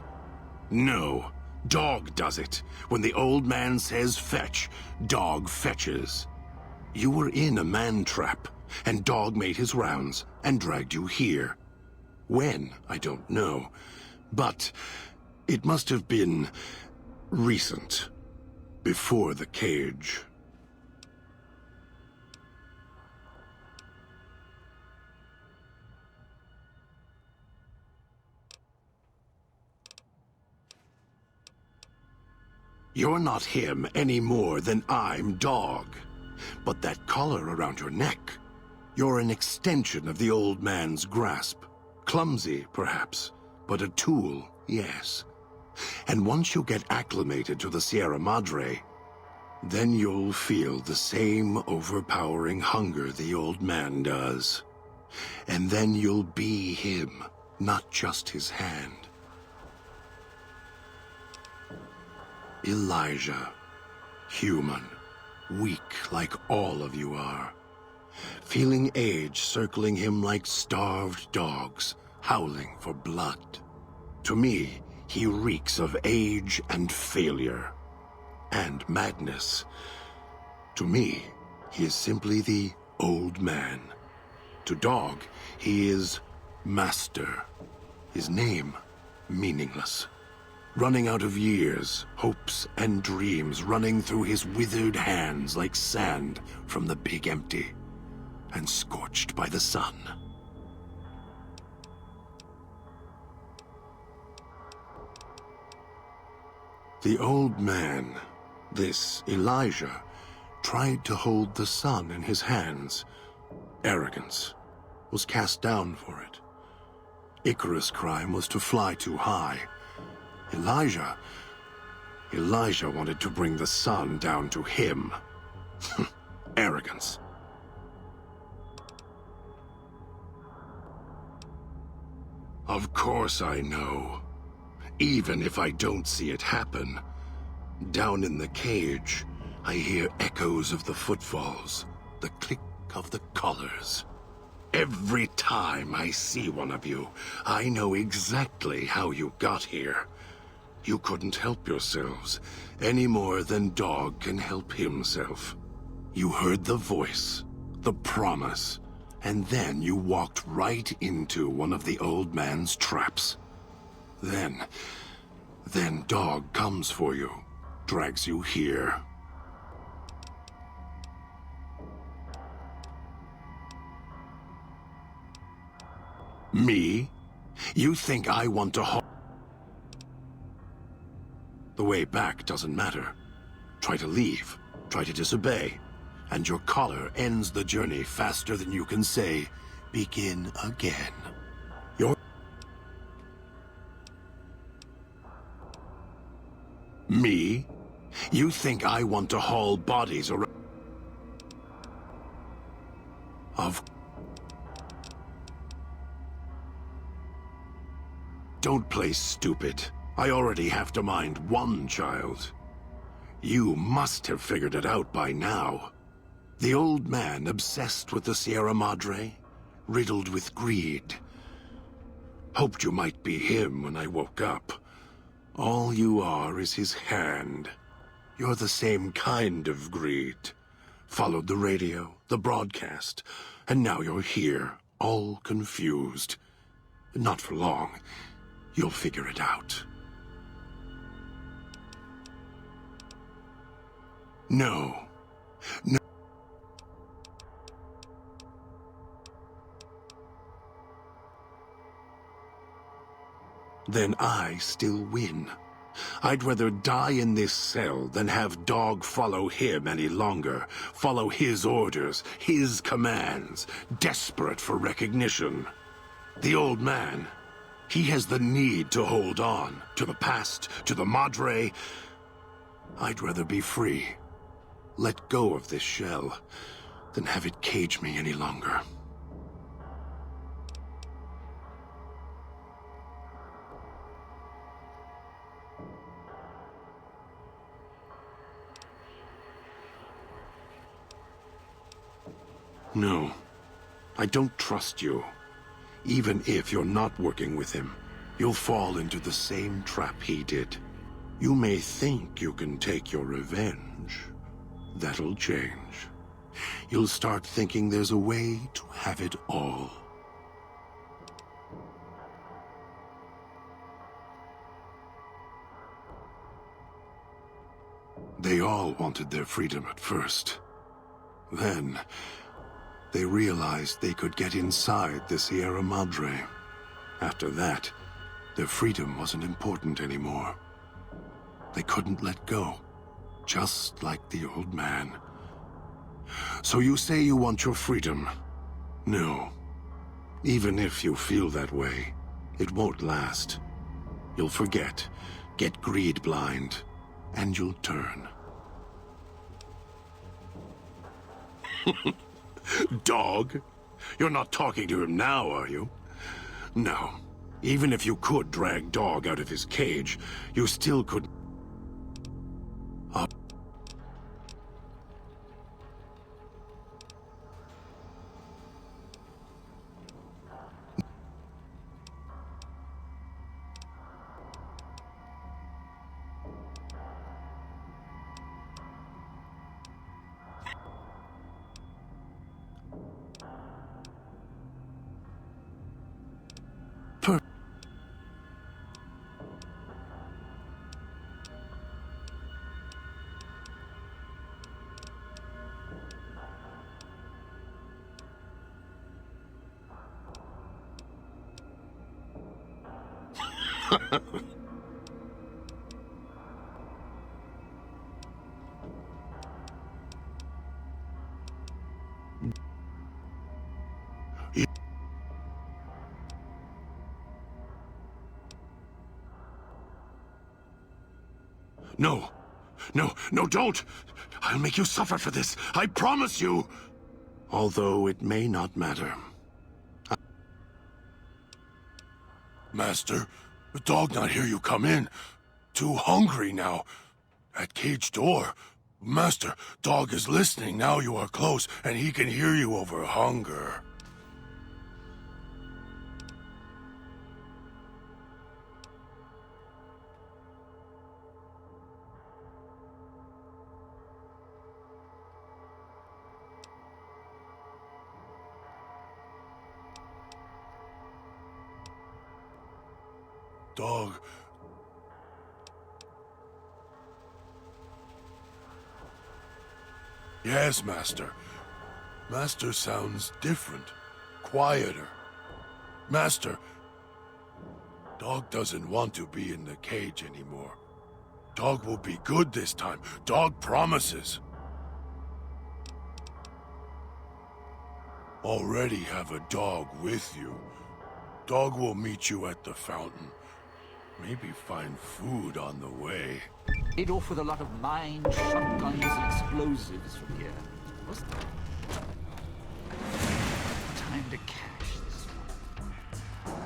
No. Dog does it. When the old man says fetch, Dog fetches. You were in a man trap, and Dog made his rounds and dragged you here. When, I don't know. But it must have been recent. Before the cage. You're not him any more than I'm Dog. But that collar around your neck, you're an extension of the old man's grasp. Clumsy, perhaps, but a tool, yes. And once you get acclimated to the Sierra Madre, then you'll feel the same overpowering hunger the old man does. And then you'll be him, not just his hand. Elijah. Human. Weak like all of you are. Feeling age circling him like starved dogs, howling for blood. To me, he reeks of age and failure. And madness. To me, he is simply the old man. To Dog, he is Master. His name, meaningless. Running out of years, hopes and dreams running through his withered hands like sand from the big empty, and scorched by the sun. The old man, this Elijah, tried to hold the sun in his hands. Arrogance was cast down for it. Icarus' crime was to fly too high. Elijah wanted to bring the sun down to him. Arrogance. Of course I know. Even if I don't see it happen. Down in the cage, I hear echoes of the footfalls, the click of the collars. Every time I see one of you, I know exactly how you got here. You couldn't help yourselves, any more than Dog can help himself. You heard the voice, the promise, and then you walked right into one of the old man's traps. Then Dog comes for you, drags you here. Me? You think I want to The way back doesn't matter. Try to leave, try to disobey, and your collar ends the journey faster than you can say, begin again. Me? You think I want to haul bodies around? Don't play stupid. I already have to mind one child. You must have figured it out by now. The old man obsessed with the Sierra Madre, riddled with greed. Hoped you might be him when I woke up. All you are is his hand. You're the same kind of greed. Followed the radio, the broadcast, and now you're here, all confused. Not for long. You'll figure it out. No. No. Then I still win. I'd rather die in this cell than have Dog follow him any longer. Follow his orders, his commands, desperate for recognition. The old man, he has the need to hold on, to the past, to the Madre. I'd rather be free. Let go of this shell, than have it cage me any longer. No, I don't trust you. Even if you're not working with him, you'll fall into the same trap he did. You may think you can take your revenge. That'll change. You'll start thinking there's a way to have it all. They all wanted their freedom at first. Then, they realized they could get inside the Sierra Madre. After that, their freedom wasn't important anymore. They couldn't let go, just like the old man. So you say you want your freedom? No. Even if you feel that way, it won't last. You'll forget, get greed blind, and you'll turn. Dog? You're not talking to him now, are you? No. Even if you could drag Dog out of his cage, you still couldn't. No. No, no, don't! I'll make you suffer for this. I promise you! Although it may not matter. Master, the dog not hear you come in. Too hungry now. At cage door. Master, dog is listening now you are close, and he can hear you over hunger. Dog. Yes, Master. Master sounds different, quieter. Master, Dog doesn't want to be in the cage anymore. Dog will be good this time. Dog promises. Already have a dog with you. Dog will meet you at the fountain. Maybe find food on the way. Paid off with a lot of mines, shotguns, and explosives from here, wasn't it? Time to cash this one.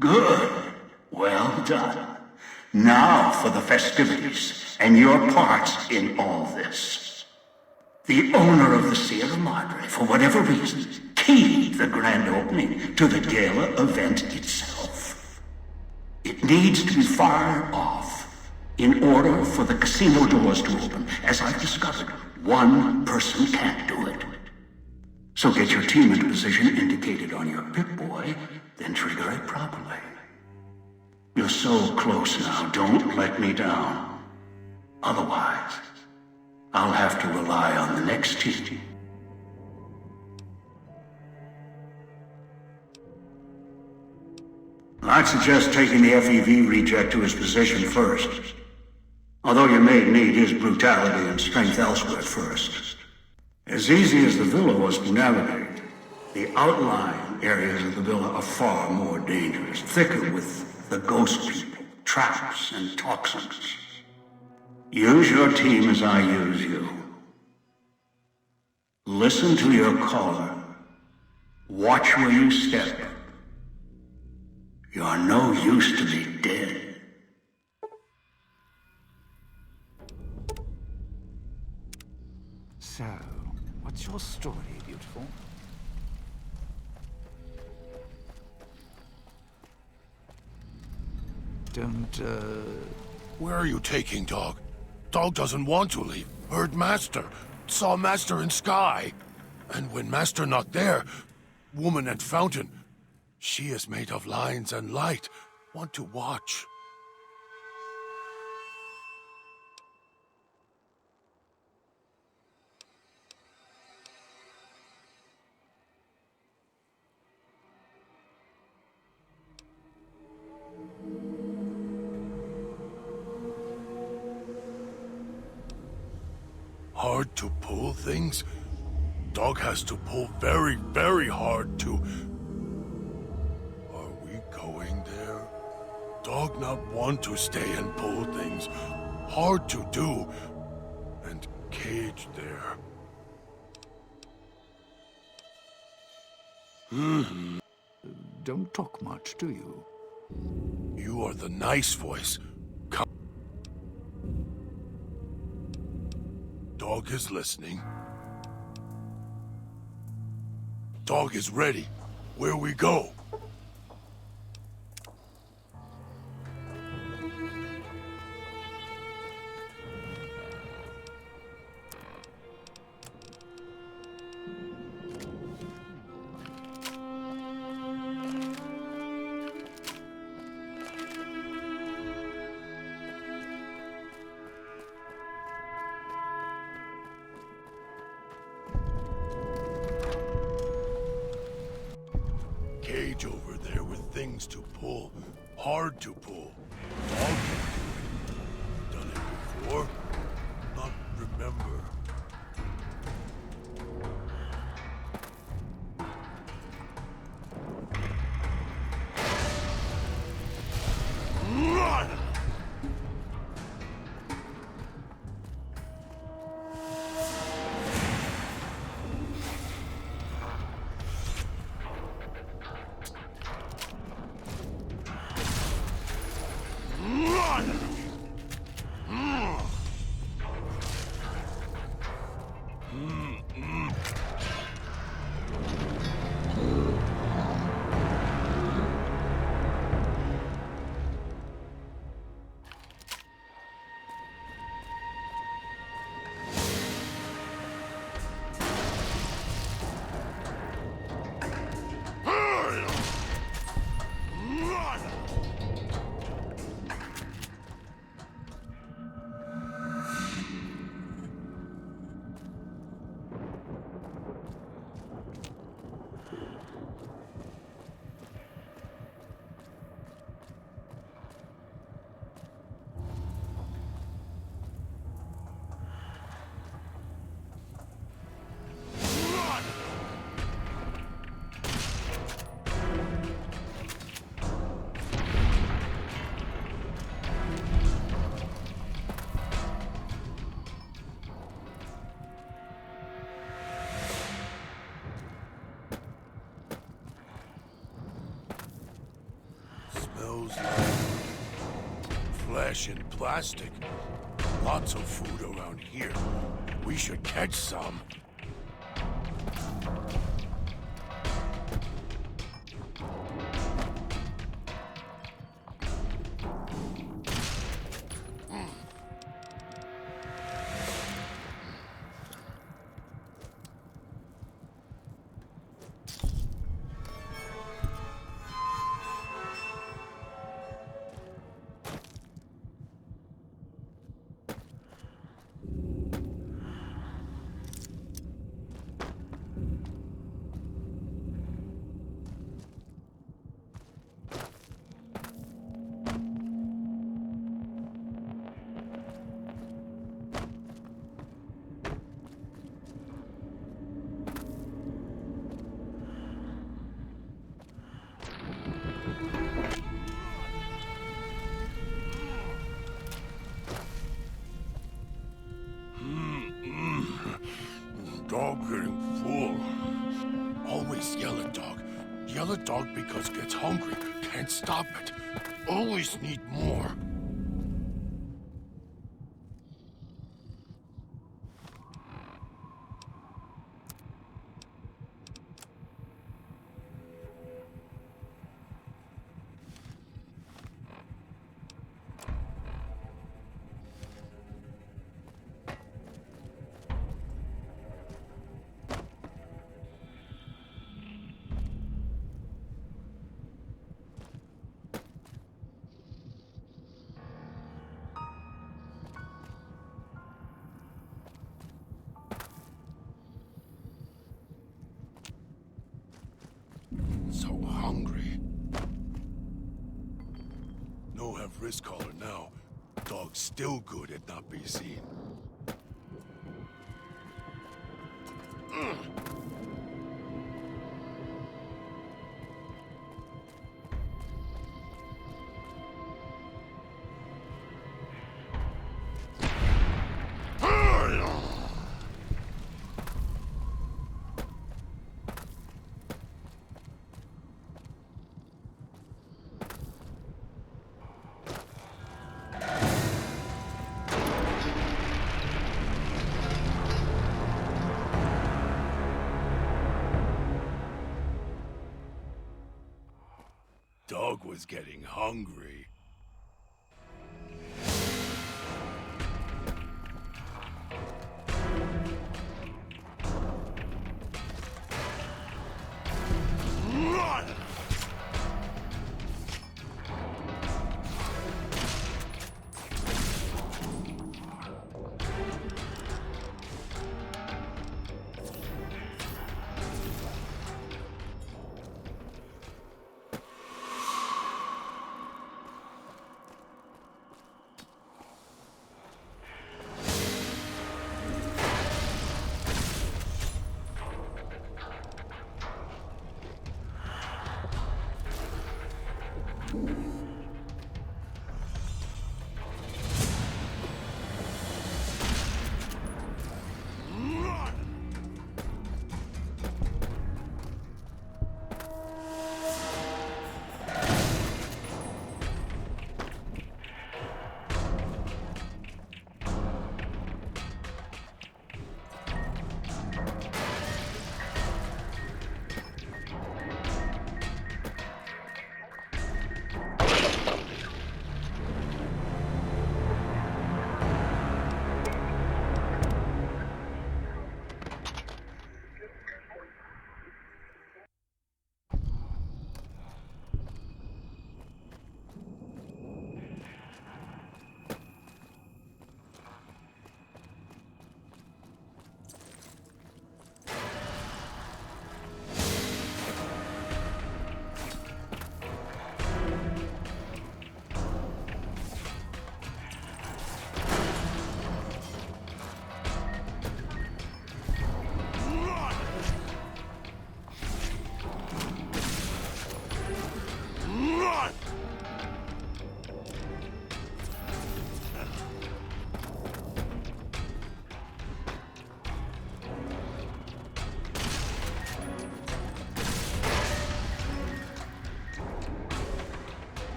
Good. Well done. Now for the festivities, and your part in all this. The owner of the Sierra Madre, for whatever reason, keyed the grand opening to the gala event itself. It needs to be fired off in order for the casino doors to open. As I've discovered, one person can't do it. So get your team into position indicated on your Pip-Boy, then trigger it properly. You're so close now, don't let me down. Otherwise, I'll have to rely on the next team. I'd suggest taking the FEV reject to his position first. Although you may need his brutality and strength elsewhere first. As easy as the villa was to navigate, the outlying areas of the villa are far more dangerous, thicker with the ghost people, traps, and toxins. Use your team as I use you. Listen to your caller. Watch where you step. You're no use to me dead. So, what's your story, beautiful? Don't, Where are you taking Dog? Dog doesn't want to leave. Heard Master. Saw Master in sky. And when Master not there, woman at fountain. She is made of lines and light. Want to watch. Hard to pull things? Dog has to pull very, very hard to... Are we going there? Dog not want to stay and pull things. Hard to do. And cage there. don't talk much, do you? You are the nice voice. Come. Dog is listening. Dog is ready. Where we go? Cage over there with things to pull. Hard to pull. Dog can do it. Done it before? Not remember. Run! Smells like flesh and plastic. Lots of food around here. We should catch some. Always yell at dog. Yell at dog because gets hungry. Can't stop it. Always need more. So hungry. No have wrist collar now. Dog's still good at not be seen. Dog was getting hungry. Run!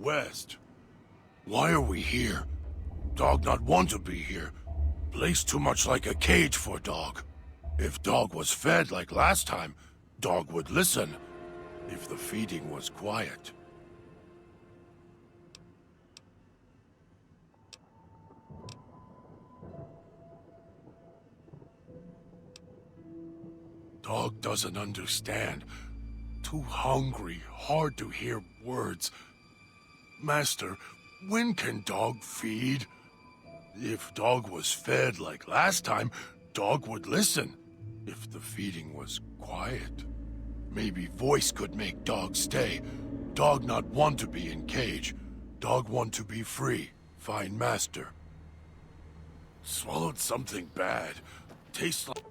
West. Why are we here? Dog not want to be here. Place too much like a cage for dog. If dog was fed like last time, dog would listen. if the feeding was quiet. Dog doesn't understand. Too hungry, hard to hear words. Master, when can dog feed? If dog was fed like last time, dog would listen. If the feeding was quiet, maybe voice could make dog stay. Dog not want to be in cage. Dog want to be free. Find master. Swallowed something bad. Tastes like...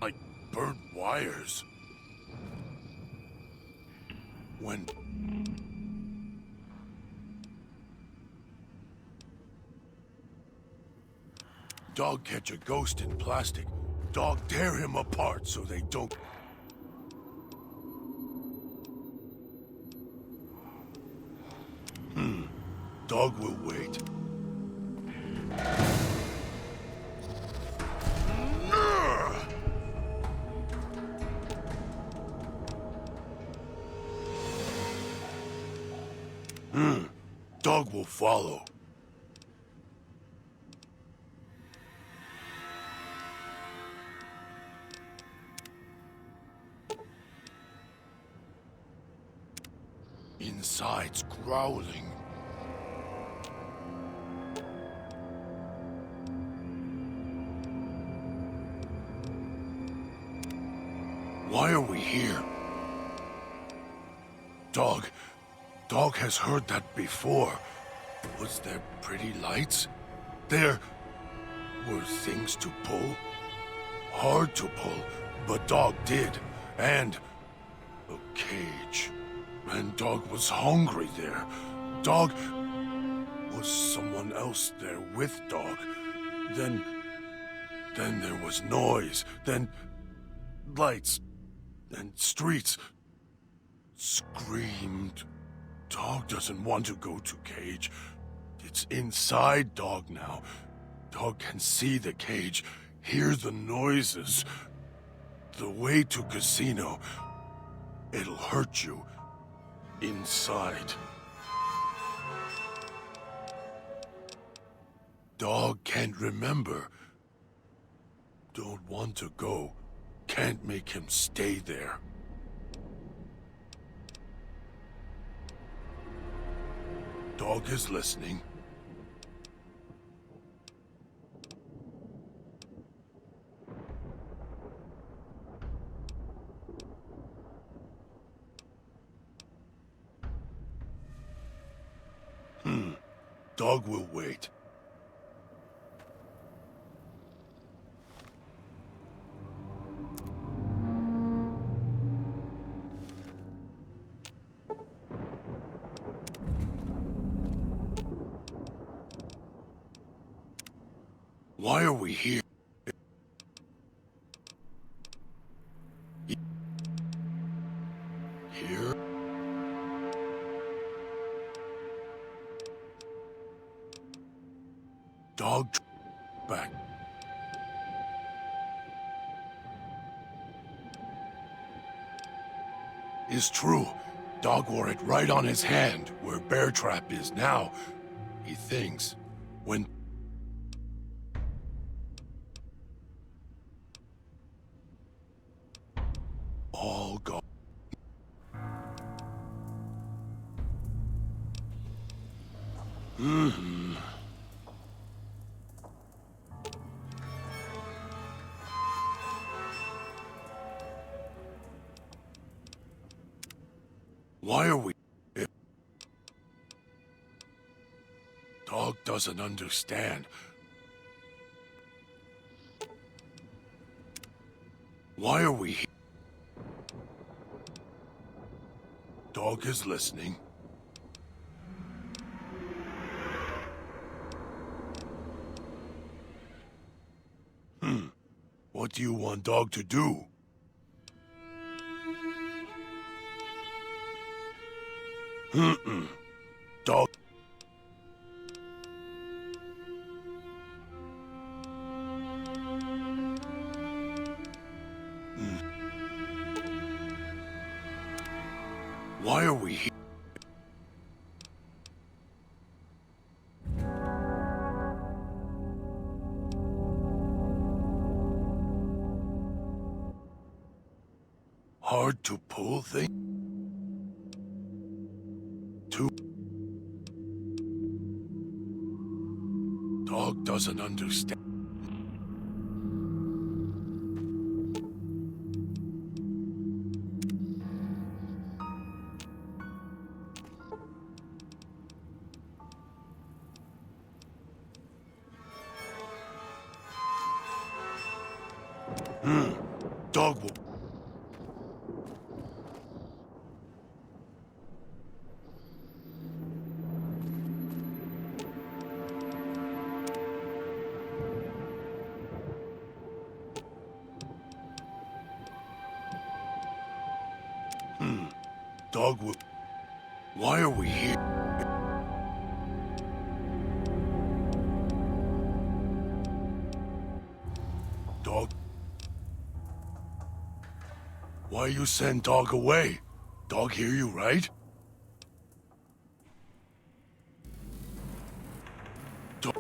like burnt wires. When... Dog catch a ghost in plastic. Dog tear him apart so they don't... Dog will wait. Dog will follow. Inside's growling. Why are we here? Dog has heard that before. Was there pretty lights? There were things to pull. Hard to pull, but dog did. And a cage. And dog was hungry there. Dog was someone else there with dog. Then there was noise. Then lights and streets. Screamed. Dog doesn't want to go to cage. It's inside dog now. Dog can see the cage, hear the noises. The way to casino. It'll hurt you. Inside. Dog can't remember. Don't want to go. Can't make him stay there. Dog is listening. Dog will wait. Why are we here? Here? Dog back. Is true. Dog wore it right on his hand, where Bear Trap is now. He thinks, when... all gone. Why are we... Dog doesn't understand. Why are we here? Dog is listening. What do you want dog to do? Dog. Why are we here? Hard to pull thing? Dog doesn't understand. Dog will... Dog will... Why are we here? Dog... Why you send Dog away? Dog hear you, right? Dog...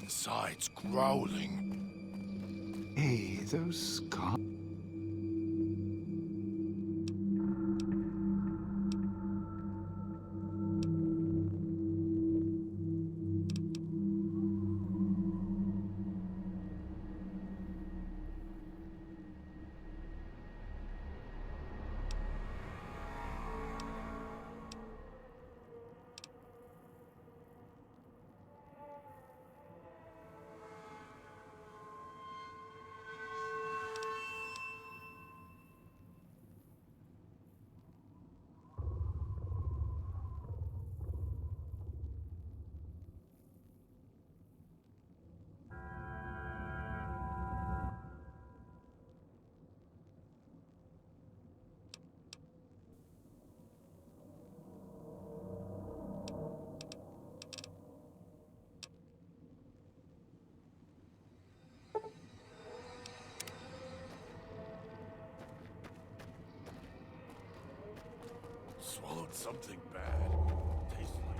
Inside's growling. Hey, those scars. Swallowed something bad. Tastes like...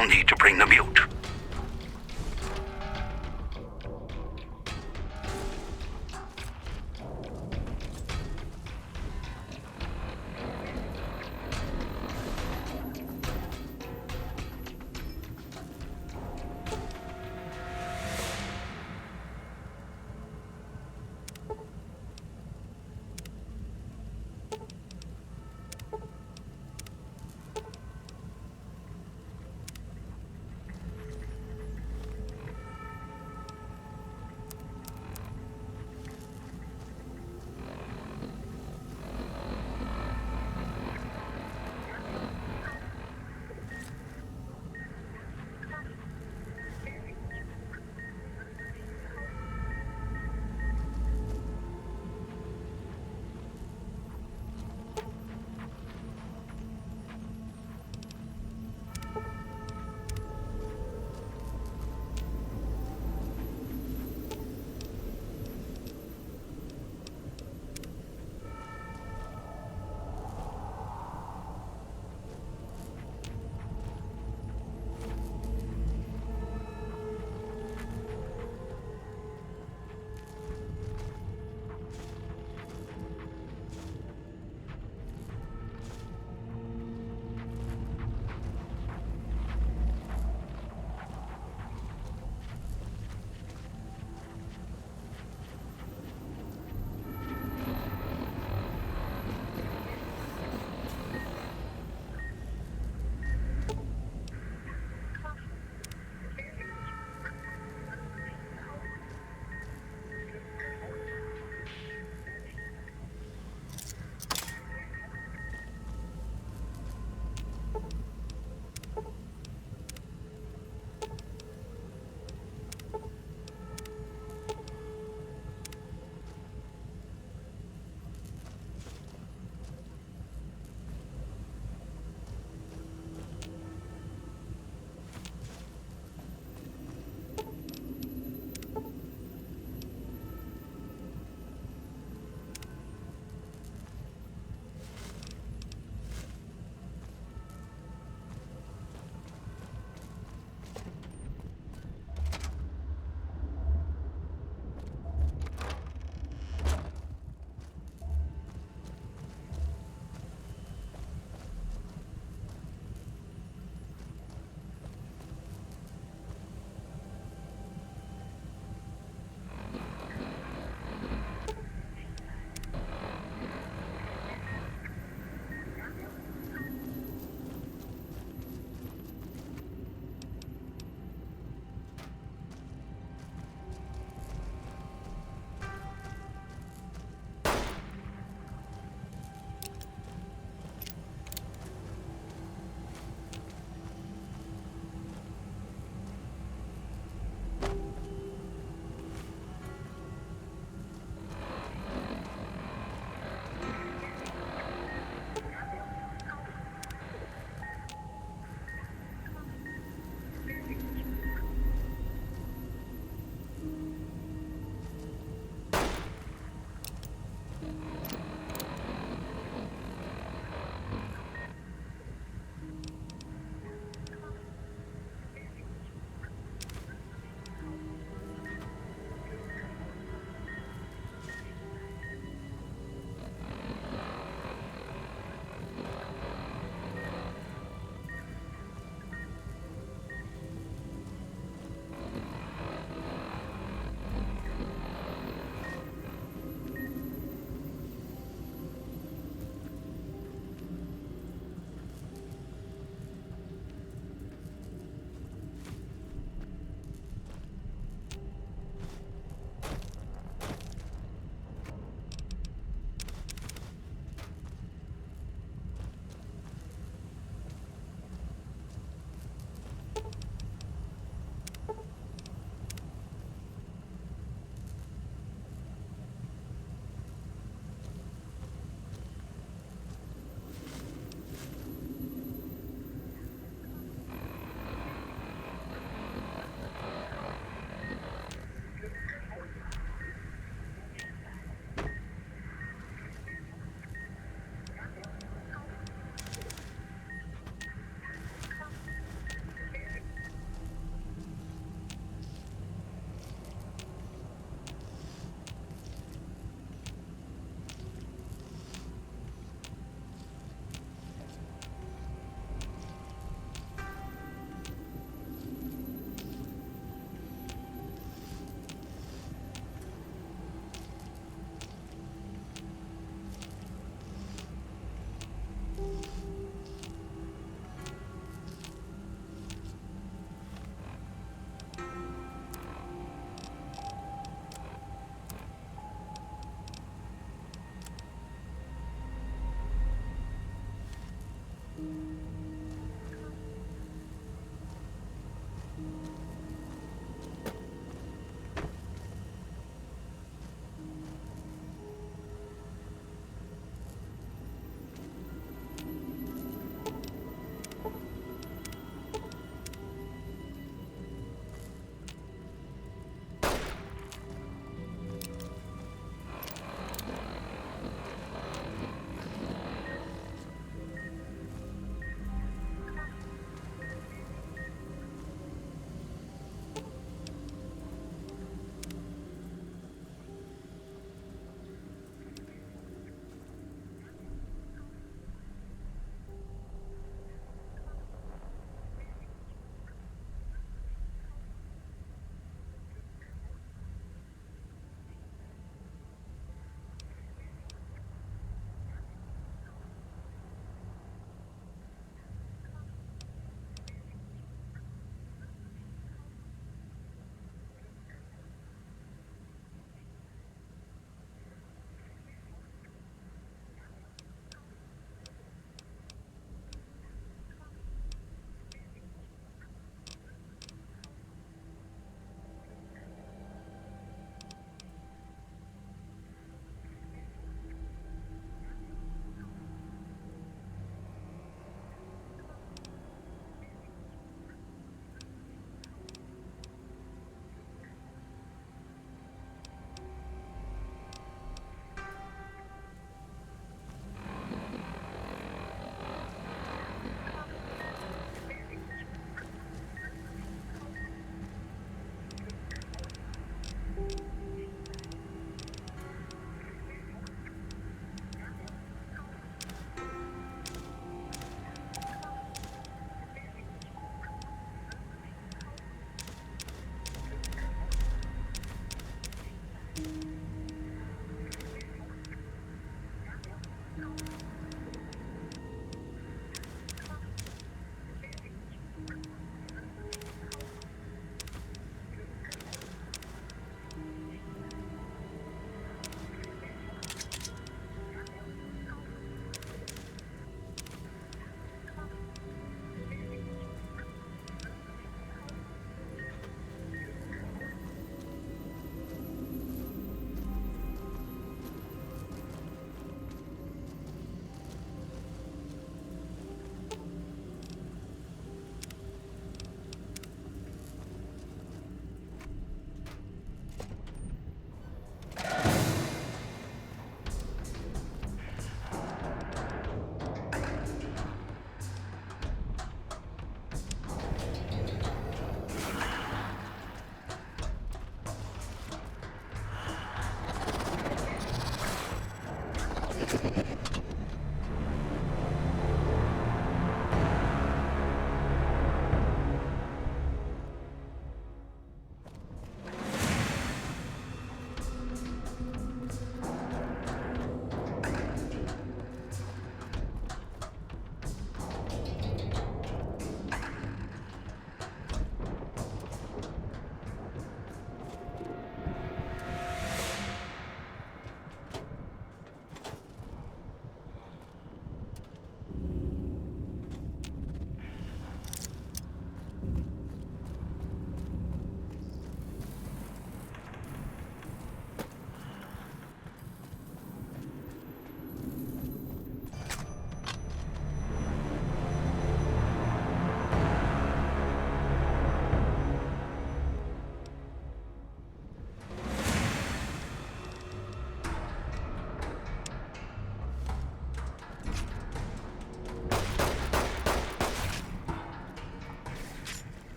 you'll need to bring the mute.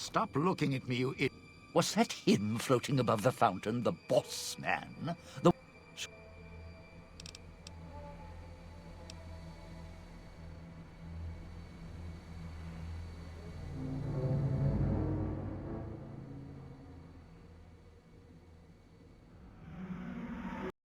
Stop looking at me, you Was that him floating above the fountain, the boss man? The